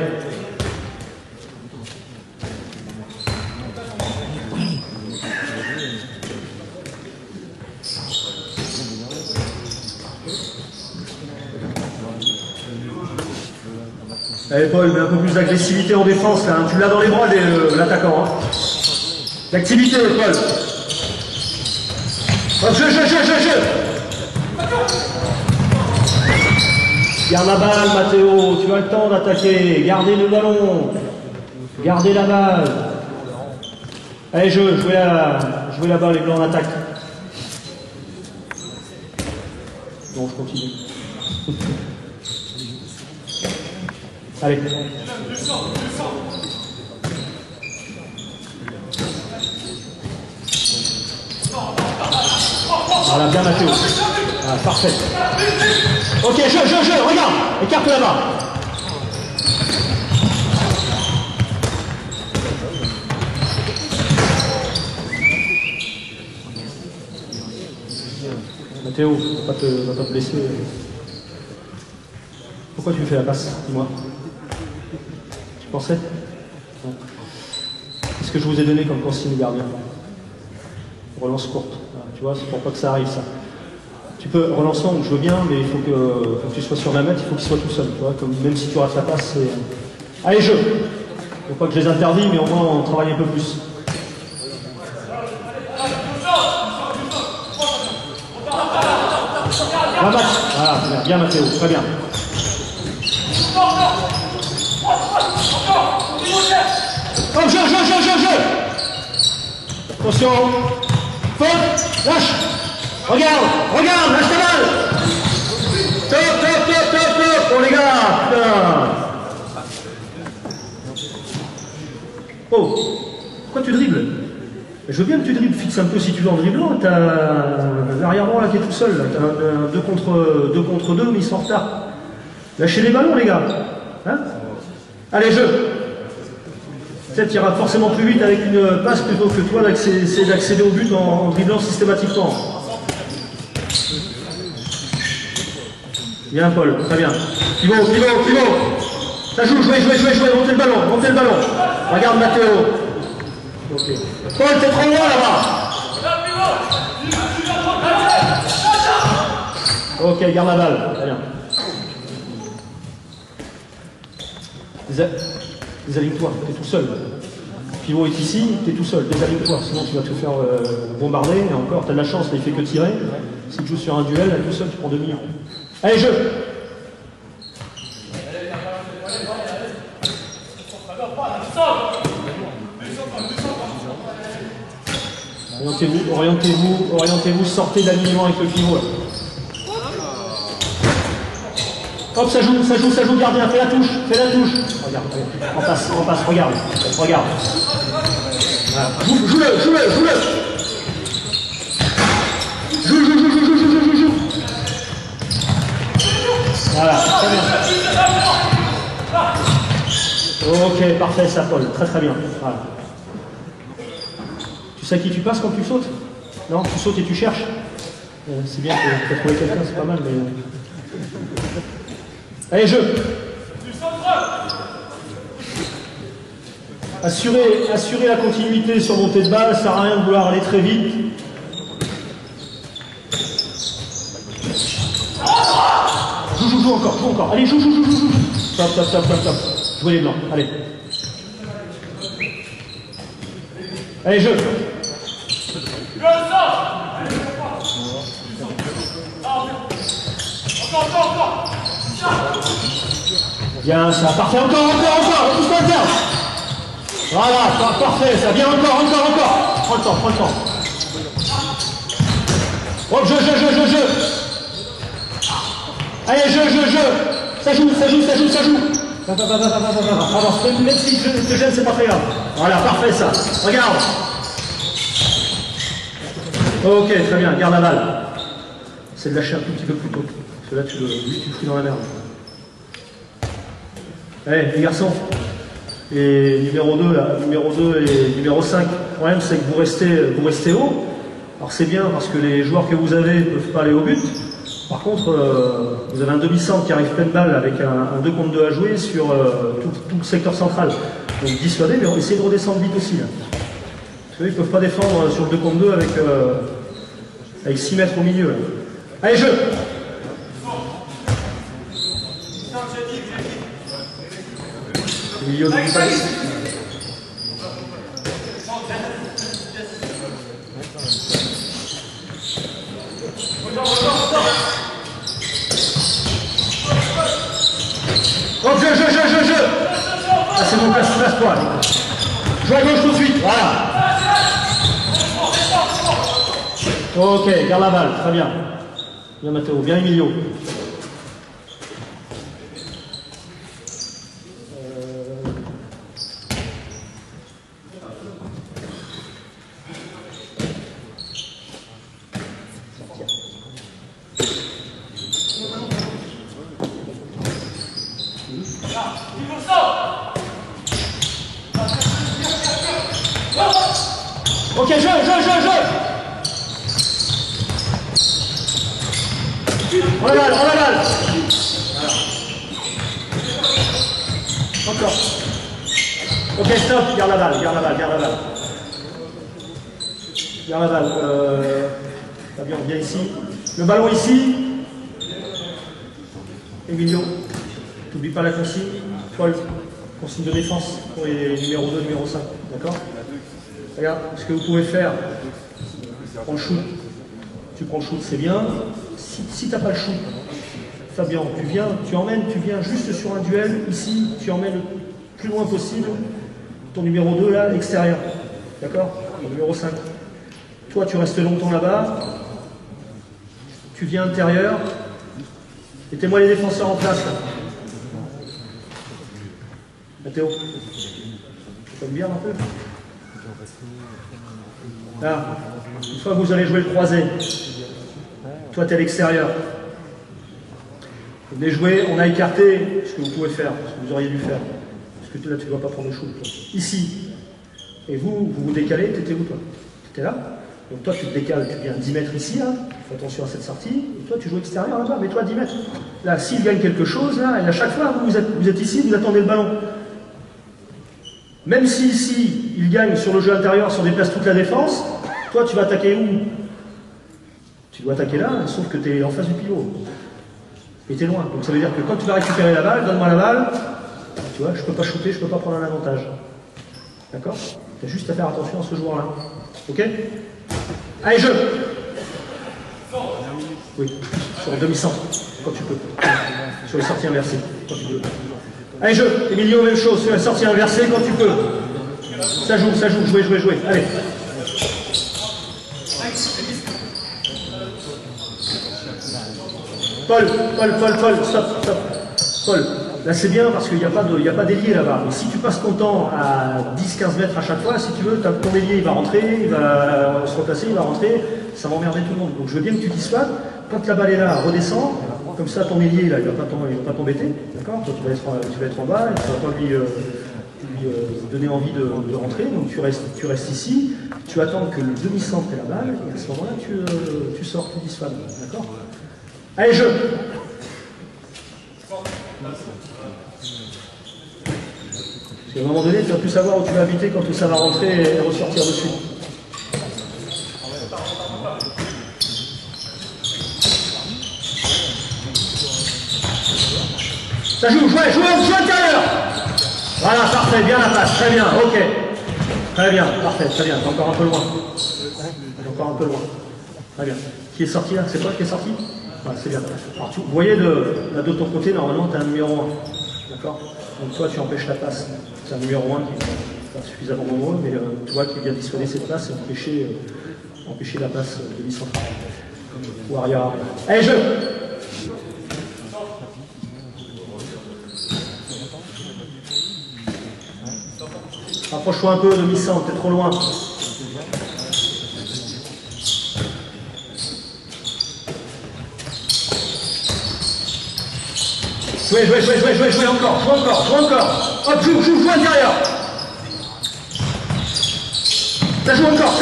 Allez Paul, mets un peu plus d'agressivité en défense là, hein. Tu l'as dans les bras l'attaquant. Hein. L'activité Paul. Oh, jeu. Garde la balle Mathéo, tu as le temps d'attaquer, gardez le ballon, gardez la balle. Allez jouez la balle, les blancs en attaque. Bon, je continue. Allez. Voilà, bien Mathéo. Ah, parfait. Ok, jeu, regarde. Écarte là-bas. Mathéo, va pas te blesser. Pourquoi tu me fais la passe? Dis-moi. Tu pensais? Qu'est-ce que je vous ai donné comme consigne gardien? Relance courte. Voilà, tu vois, c'est pour pas que ça arrive ça. Tu peux, relançant, je veux bien, mais il faut que tu sois sur la mètre, il faut qu'il soit tout seul, tu vois, comme, même si tu rates la passe, c'est... Allez, jeu. Faut pas que je les interdis, mais au moins on travaille un peu plus. Voilà, bien Mathéo, très bien. Oh, jeu. Attention. Faute, lâche. Regarde, lâche ta balle. Top, oh les gars, putain. Oh, pourquoi tu dribbles? Je veux bien que tu dribbles, fixe un peu si tu veux en dribblant. T'as l'arrière-droit là qui est tout seul, t'as un 2 contre 2, mais ils sont en retard. Lâchez les ballons les gars. Hein? Allez, jeu. Peut-être il ira forcément plus vite avec une passe plutôt que toi d'essayer d'accéder au but en dribblant systématiquement. Bien Paul, très bien. Pivot. Ça joue, jouez, montez le ballon. Regarde Mathéo. Okay. Paul, t'es trop loin là-bas. Ok, garde la balle, très bien. Désaligne-toi, t'es tout seul. Pivot est ici, t'es tout seul, désaligne-toi, sinon tu vas te faire bombarder, et encore, t'as de la chance, là, il fait que tirer. Si tu joues sur un duel, là, tout seul, tu prends 2 millions. Allez, jeu. Orientez-vous, sortez d'alignement avec le pivot. Là. Hop, ça joue, gardien, fais la touche. Regarde, en passe, regarde. Voilà. Joue-le. Joue. Voilà, très bien. Ok, parfait, ça, Paul, très bien. Voilà. Tu sais à qui tu passes quand tu sautes? Non, tu sautes et tu cherches. C'est bien que tu as trouvé quelqu'un, c'est pas mal, mais... Allez, jeu. Assurez la continuité sur montée de balle, ça sert à rien de vouloir aller très vite. Joue, joue encore. Allez, joue. Stop. Jouez les blancs, allez. Allez, jeu. Bien, ça, parfait, encore, repousse pas interne. Voilà, parfait, ça, bien, encore. Prends le temps. Hop, jeu. Allez, jeu. Ça joue. Va. Avance, même si je te gêne, c'est pas très grave. Voilà, parfait, ça. Regarde. Ok, très bien, garde la balle. C'est de lâcher un tout petit peu plus tôt. Parce que là, tu le fous dans la merde. Allez, les garçons. Et numéro 2 et numéro 5, le problème c'est que vous restez haut. Alors c'est bien parce que les joueurs que vous avez ne peuvent pas aller au but. Par contre, vous avez un demi-centre qui arrive pleine balle avec un 2 contre 2 à jouer sur tout le secteur central. Donc dissuadez, mais on essaie de redescendre vite aussi. Là. Parce qu'ils ne peuvent pas défendre sur le 2 contre 2 avec 6 mètres au milieu. Là. Allez, jeu! Milieu de l'Italie. Oh, jeu. Ah, c'est bon, place-toi. Joue à gauche tout de suite, voilà. Ok, garde la balle, très bien. Bien Matteo, bien Emilio. Ok, jeu. On la balle. Encore. Ok, stop, garde la balle. Fabien, viens ici. Le ballon ici. Emilio, n'oublie pas la consigne. Paul, consigne de défense pour les numéro 2, numéro 5. D'accord? Regarde, ce que vous pouvez faire, prends le shoot. Tu prends le shoot, c'est bien. Si tu n'as pas le shoot, Fabien, tu viens juste sur un duel, ici, tu emmènes le plus loin possible ton numéro 2 là, l'extérieur. D'accord? Ton numéro 5. Toi, tu restes longtemps là-bas, tu viens intérieur, mettez-moi les défenseurs en place là. Mathéo, tu peux me dire un peu? Là, une fois que vous allez jouer le croisé, toi tu es à l'extérieur. Vous venez jouer, on a écarté ce que vous pouvez faire, ce que vous auriez dû faire. Parce que là tu ne dois pas prendre le shoot. Toi. Ici. Et vous décalez, tu étais où toi? Tu étais là? Donc toi tu te décales, tu viens 10 mètres ici, là. Fais attention à cette sortie. Et toi tu joues extérieur là-bas, mais toi 10 mètres. Là, s'il gagne quelque chose, là, et à chaque fois vous êtes ici, vous attendez le ballon. Même si ici, il gagne sur le jeu intérieur, si on déplace toute la défense, toi, tu vas attaquer où? Tu dois attaquer là, sauf que tu es en face du pivot. Et tu es loin. Donc ça veut dire que quand tu vas récupérer la balle, donne-moi la balle, tu vois, je ne peux pas shooter, je ne peux pas prendre un avantage. D'accord? Tu as juste à faire attention à ce joueur-là. Ok? Allez, jeu! Oui, sur le demi-centre, quand tu peux. Sur les sorties inversées, quand tu peux. Allez, jeu! Emilio, même chose, sur la sortie inversée, quand tu peux. Ça joue, jouez. Allez. Paul, stop. Paul, là c'est bien parce qu'il n'y a pas d'ailier là-bas. Mais si tu passes ton temps à 10-15 mètres à chaque fois, si tu veux, ton ailier il va rentrer, il va se replacer, il va rentrer, ça va emmerder tout le monde. Donc je veux bien que tu dissuades. Quand la balle est là, redescends. Comme ça, ton ailier, là, il ne va pas t'embêter. D'accord? Toi, tu vas être en bas, et tu ne vas pas lui donner envie de rentrer. Donc, tu restes ici, tu attends que le demi-centre ait la balle, et à ce moment-là, tu sors, tu dissuades. D'accord? Allez, jeu! Parce qu'à un moment donné, tu vas plus savoir où tu vas habiter quand tout ça va rentrer et ressortir dessus. Ça joue, jouez intérieur. Voilà, parfait, bien la passe, très bien, ok. Très bien, parfait, très bien, t'es encore un peu loin. T'es encore un peu loin. Très bien. Qui est sorti là? C'est toi qui est sorti? Ouais, c'est bien. Alors, vous voyez, là de ton côté, normalement, tu as un numéro 1. D'accord? Donc toi, tu empêches la passe. C'est un numéro 1 qui n'est pas suffisamment nombreux, mais toi qui viens dissuader cette passe et empêcher la passe de mi-centrale. Ou arrière. Allez, jeu! Rapproche-toi un peu de mi-centre, t'es trop loin. Jouez encore. Hop, joue intérieur. Ça joue encore.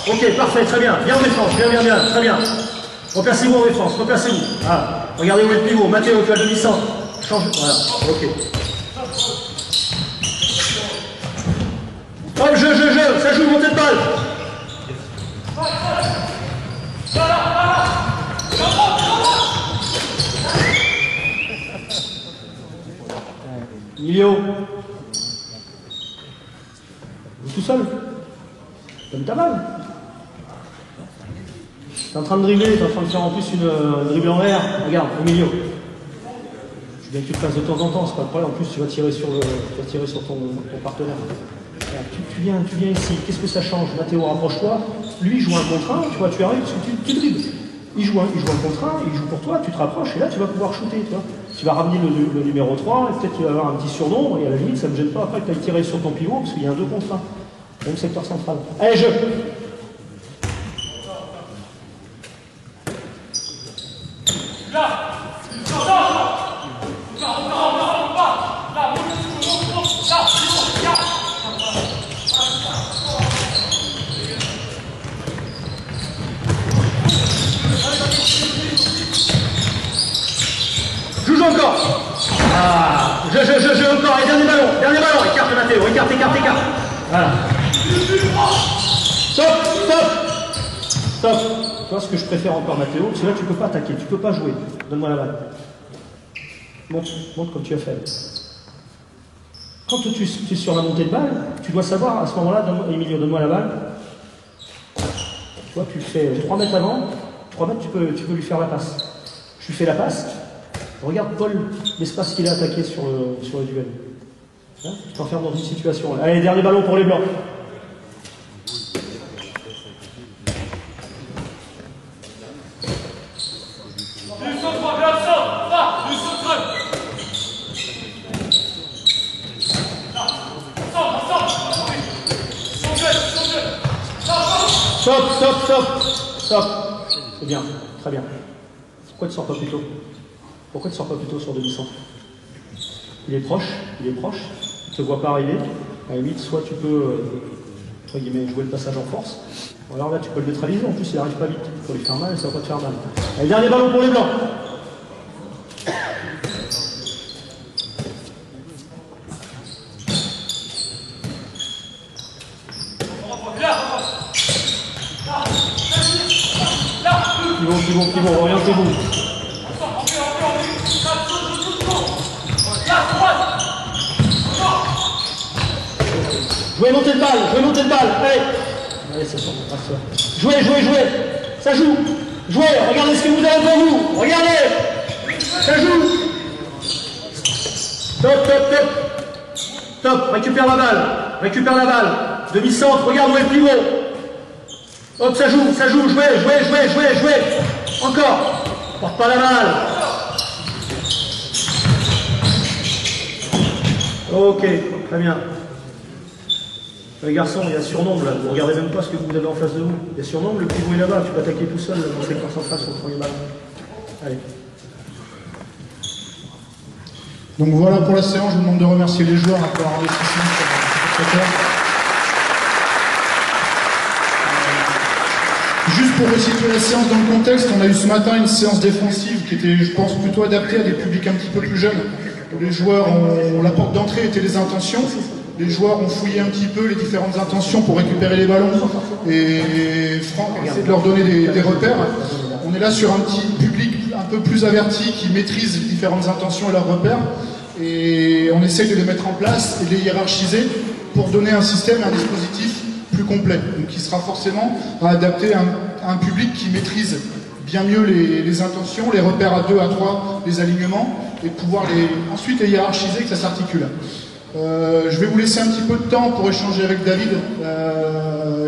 Ok, parfait, très bien. Bien en défense, bien, très bien. Replacez-vous en défense, replacez-vous. Ah, regardez où est le pivot. Mathéo, tu as le demi-centre. Change. Voilà, ok. Hop, jeu, ça joue, montée de balle. Emilio, tout seul. Donne ta balle. T'es en train de dribbler, t'es en train de faire en plus une dribble en l'air. Regarde, Emilio. Je veux bien que tu le fasses de temps en temps, c'est pas le problème. En plus, tu vas tirer sur ton partenaire. Voilà, tu viens ici. Qu'est-ce que ça change? Mathéo, rapproche-toi. Lui, il joue un contre 1, tu vois, tu arrives, tu dribbles. Il joue un contre 1, il joue pour toi, tu te rapproches et là, tu vas pouvoir shooter, tu vois. Tu vas ramener le numéro 3, et peut-être tu vas avoir un petit surnom, et à la limite, ça ne me gêne pas après que tu ailles tirer sur ton pivot, parce qu'il y a un 2 contre 1. Même secteur central. Allez, jeu! Joue encore. Ah, je encore. Et dernier ballon. Écarte Mathéo. Écarte. Voilà. Stop. Toi, ce que je préfère encore, Mathéo, c'est là tu peux pas attaquer, tu peux pas jouer. Donne-moi la balle. Monte comme tu as fait. Quand tu es sur la montée de balle, tu dois savoir à ce moment-là, Emilio, donne-moi la balle. Tu vois, tu le fais 3 mètres avant. 3 mètres, tu peux lui faire la passe. Je lui fais la passe. Regarde Paul, l'espace qu'il a attaqué sur le duel. Hein, tu t'enfermes dans une situation. Allez, dernier ballon pour les Blancs. Stop. C'est bien, très bien. Pourquoi tu ne sors pas plus tôt? Pourquoi tu ne sors pas plutôt sur demi-centre? Il est proche, il ne te voit pas arriver. À la limite, soit tu peux, entre guillemets, jouer le passage en force, ou alors là tu peux le neutraliser, en plus il n'arrive pas vite. Il faut lui faire mal et ça ne va pas te faire mal. Allez, dernier ballon pour les Blancs. Pivot, orientez-vous. Jouez montée de balle, allez, ça sort, jouez, ça joue, jouez, regardez ce que vous avez devant vous, regardez, ça joue, top, récupère la balle, demi-centre, regarde où est le pivot, hop, ça joue, jouez, encore, porte pas la balle, ok, très bien. Les garçons, il y a surnombre là, vous ne regardez même pas ce que vous avez en face de vous. Il y a surnombre, le pivot est là-bas, tu peux attaquer tout seul dans le secteur central sur le premier ballon. Allez. Donc voilà pour la séance, je vous demande de remercier les joueurs pour leur investissement sur cette Juste pour resituer la séance dans le contexte, on a eu ce matin une séance défensive qui était, je pense, plutôt adaptée à des publics un petit peu plus jeunes. Les joueurs, la porte d'entrée était les intentions. Les joueurs ont fouillé un petit peu les différentes intentions pour récupérer les ballons et Franck a essayé de leur donner des repères. On est là sur un petit public un peu peu plus avertis, qui maîtrisent les différentes intentions et leurs repères, et on essaye de les mettre en place et de les hiérarchiser pour donner un système et un dispositif plus complet, donc qui sera forcément adapté à un public qui maîtrise bien mieux les intentions, les repères à 2, à 3, les alignements, et pouvoir ensuite les hiérarchiser, que ça s'articule. Je vais vous laisser un petit peu de temps pour échanger avec David,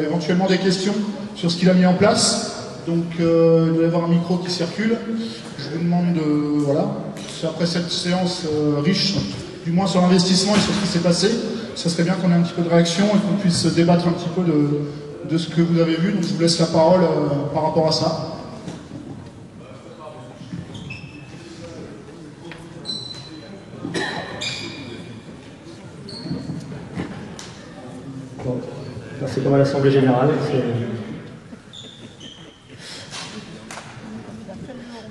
éventuellement des questions sur ce qu'il a mis en place. Donc il doit y avoir un micro qui circule. Je vous demande de... Voilà, après cette séance riche, du moins sur l'investissement et sur ce qui s'est passé, ça serait bien qu'on ait un petit peu de réaction et qu'on puisse débattre un petit peu de ce que vous avez vu. Donc je vous laisse la parole par rapport à ça. Bon, c'est comme à l'Assemblée Générale.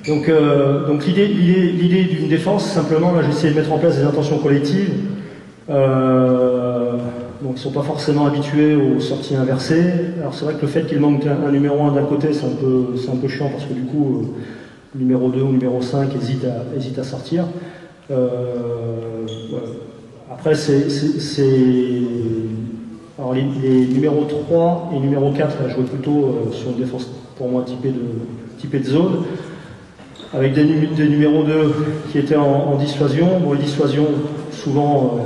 Donc l'idée d'une défense, simplement, là j'ai essayé de mettre en place des intentions collectives. Donc ils ne sont pas forcément habitués aux sorties inversées. Alors c'est vrai que le fait qu'il manque un numéro 1 d'un côté, c'est un peu chiant parce que du coup, numéro 2 ou numéro 5 hésite à sortir. Après, alors les numéros 3 et numéro 4 là, jouaient plutôt sur une défense pour moi typée de zone, avec des numéros 2 qui étaient en dissuasion. Bon, les dissuasions, souvent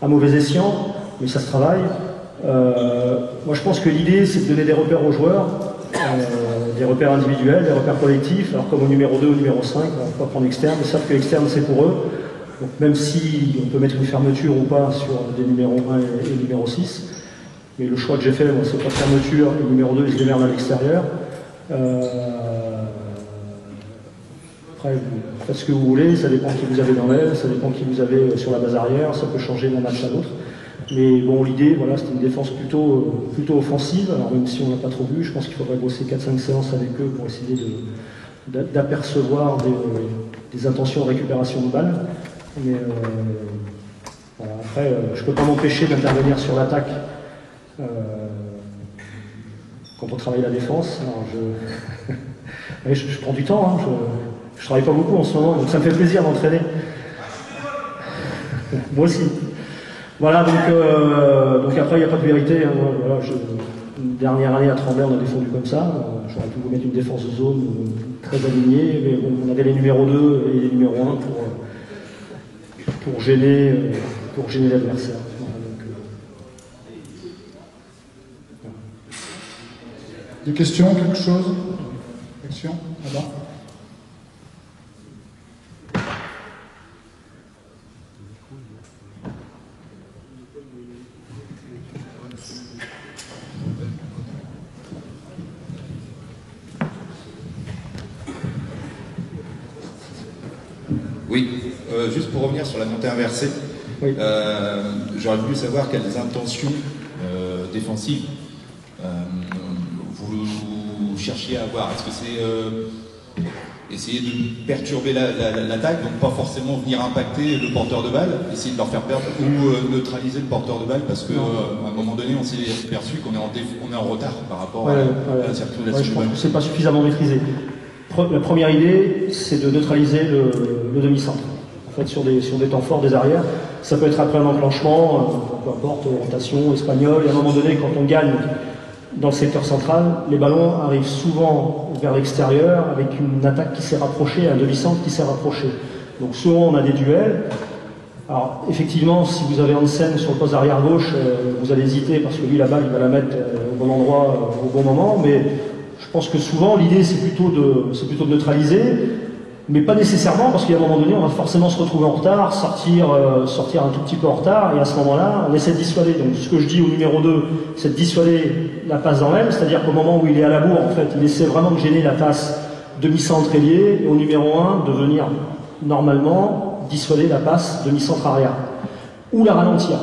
à mauvais escient, mais ça se travaille. Moi, je pense que l'idée, c'est de donner des repères aux joueurs, des repères individuels, des repères collectifs. Alors, comme au numéro 2 ou au numéro 5, on ne va pas prendre externe, mais savent que externe, c'est pour eux. Donc, même si on peut mettre une fermeture ou pas sur des numéros 1 et numéro 6, mais le choix que j'ai fait, moi, c'est pas de fermeture, et le numéro 2, il se démerde à l'extérieur. Après, vous faites ce que vous voulez, ça dépend qui vous avez dans l'aile, ça dépend qui vous avez sur la base arrière, ça peut changer d'un match à l'autre. Mais bon, l'idée, voilà, c'était une défense plutôt offensive. Alors même si on n'a pas trop vu, je pense qu'il faudrait bosser 4-5 séances avec eux pour essayer d'apercevoir des intentions de récupération de balles. Mais voilà, après, je ne peux pas m'empêcher d'intervenir sur l'attaque quand on travaille la défense. Alors je prends du temps, hein, je travaille pas beaucoup en ce moment, donc ça me fait plaisir d'entraîner. Moi aussi. Voilà, donc après, il n'y a pas de vérité. Hein, voilà, une dernière année à Tremblay, on a défendu comme ça. J'aurais pu vous mettre une défense de zone très alignée, mais bon, on avait les numéros 2 et les numéros 1 pour gêner l'adversaire. Voilà, des questions, quelque chose? Action, là-bas. Oui, juste pour revenir sur la montée inversée, oui. J'aurais voulu savoir quelles intentions défensives vous cherchiez à avoir. Est-ce que c'est essayer de perturber l'attaque, donc pas forcément venir impacter le porteur de balle, essayer de leur faire perdre, ou neutraliser le porteur de balle, parce qu'à un moment donné, on s'est perçu qu'on est en retard par rapport à la circulation. Je pense que c'est pas suffisamment maîtrisé. La première idée, c'est de neutraliser le demi-centre. En fait, sur des temps forts des arrières, ça peut être après un enclenchement, peu importe, rotation, espagnol, et à un moment donné, quand on gagne dans le secteur central, les ballons arrivent souvent vers l'extérieur avec une attaque qui s'est rapprochée, un demi-centre qui s'est rapproché. Donc souvent, on a des duels. Alors, effectivement, si vous avez Hansen sur le poste arrière gauche, vous allez hésiter parce que lui, la balle, il va la mettre au bon endroit, au bon moment, mais je pense que souvent, l'idée, c'est plutôt de neutraliser, mais pas nécessairement, parce qu'à un moment donné, on va forcément se retrouver en retard, sortir un tout petit peu en retard, et à ce moment-là, on essaie de dissuader. Donc, ce que je dis au numéro 2, c'est de dissuader la passe dans l'aile, c'est-à-dire qu'au moment où il est à la bourre, en fait, il essaie vraiment de gêner la passe demi-centre ailier, et au numéro 1, de venir, normalement, dissuader la passe demi-centre arrière. Ou la ralentir.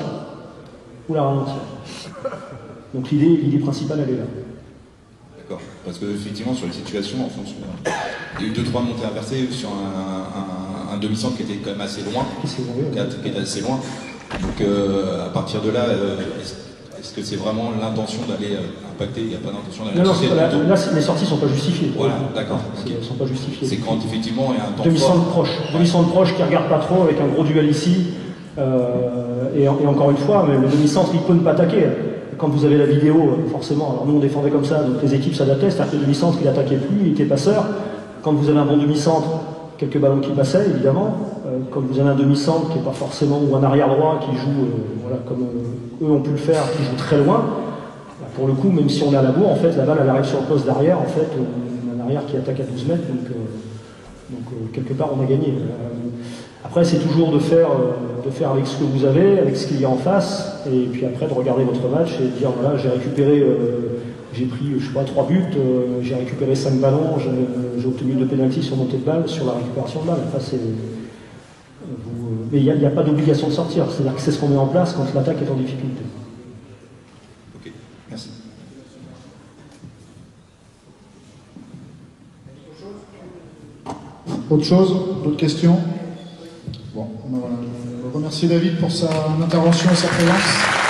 Donc, l'idée principale, elle est là. D'accord. Parce que effectivement sur les situations, en fonction, il y a eu 2-3 montées inversées sur un demi-centre qui était quand même assez loin, qui était assez loin. Donc à partir de là, Est-ce que c'est vraiment l'intention d'aller impacter? Il n'y a pas d'intention d'aller Non, impacter. là, les sorties ne sont pas justifiées. Voilà, d'accord. Elles ne sont pas justifiées. C'est quand effectivement il y a un temps Demi-centre proche. Demi-centre proche qui ne regarde pas trop avec un gros duel ici. Et encore une fois, mais le demi-centre, il peut ne pas attaquer. Quand vous avez la vidéo, forcément, alors nous on défendait comme ça, donc les équipes s'adaptaient, c'est-à-dire que le demi-centre il n'attaquait plus, il était passeur. Quand vous avez un bon demi-centre, quelques ballons qui passaient évidemment. Quand vous avez un demi-centre qui n'est pas forcément, ou un arrière-droit qui joue, voilà, comme eux ont pu le faire, qui joue très loin, pour le coup, même si on est à la bourre, en fait, la balle elle arrive sur le poste d'arrière, en fait, un arrière qui attaque à 12 mètres, donc quelque part on a gagné. Après, c'est toujours de faire avec ce que vous avez, avec ce qu'il y a en face, et puis après de regarder votre match et de dire voilà, j'ai récupéré, j'ai pris, je sais pas, 3 buts, j'ai récupéré 5 ballons, j'ai obtenu 2 pénaltys sur montée de balle, sur la récupération de balle. Après, mais il n'y a pas d'obligation de sortir, c'est-à-dire que c'est ce qu'on met en place quand l'attaque est en difficulté. Ok, merci. Autre chose? D'autres questions? Bon, on va remercier David pour sa intervention et sa présence.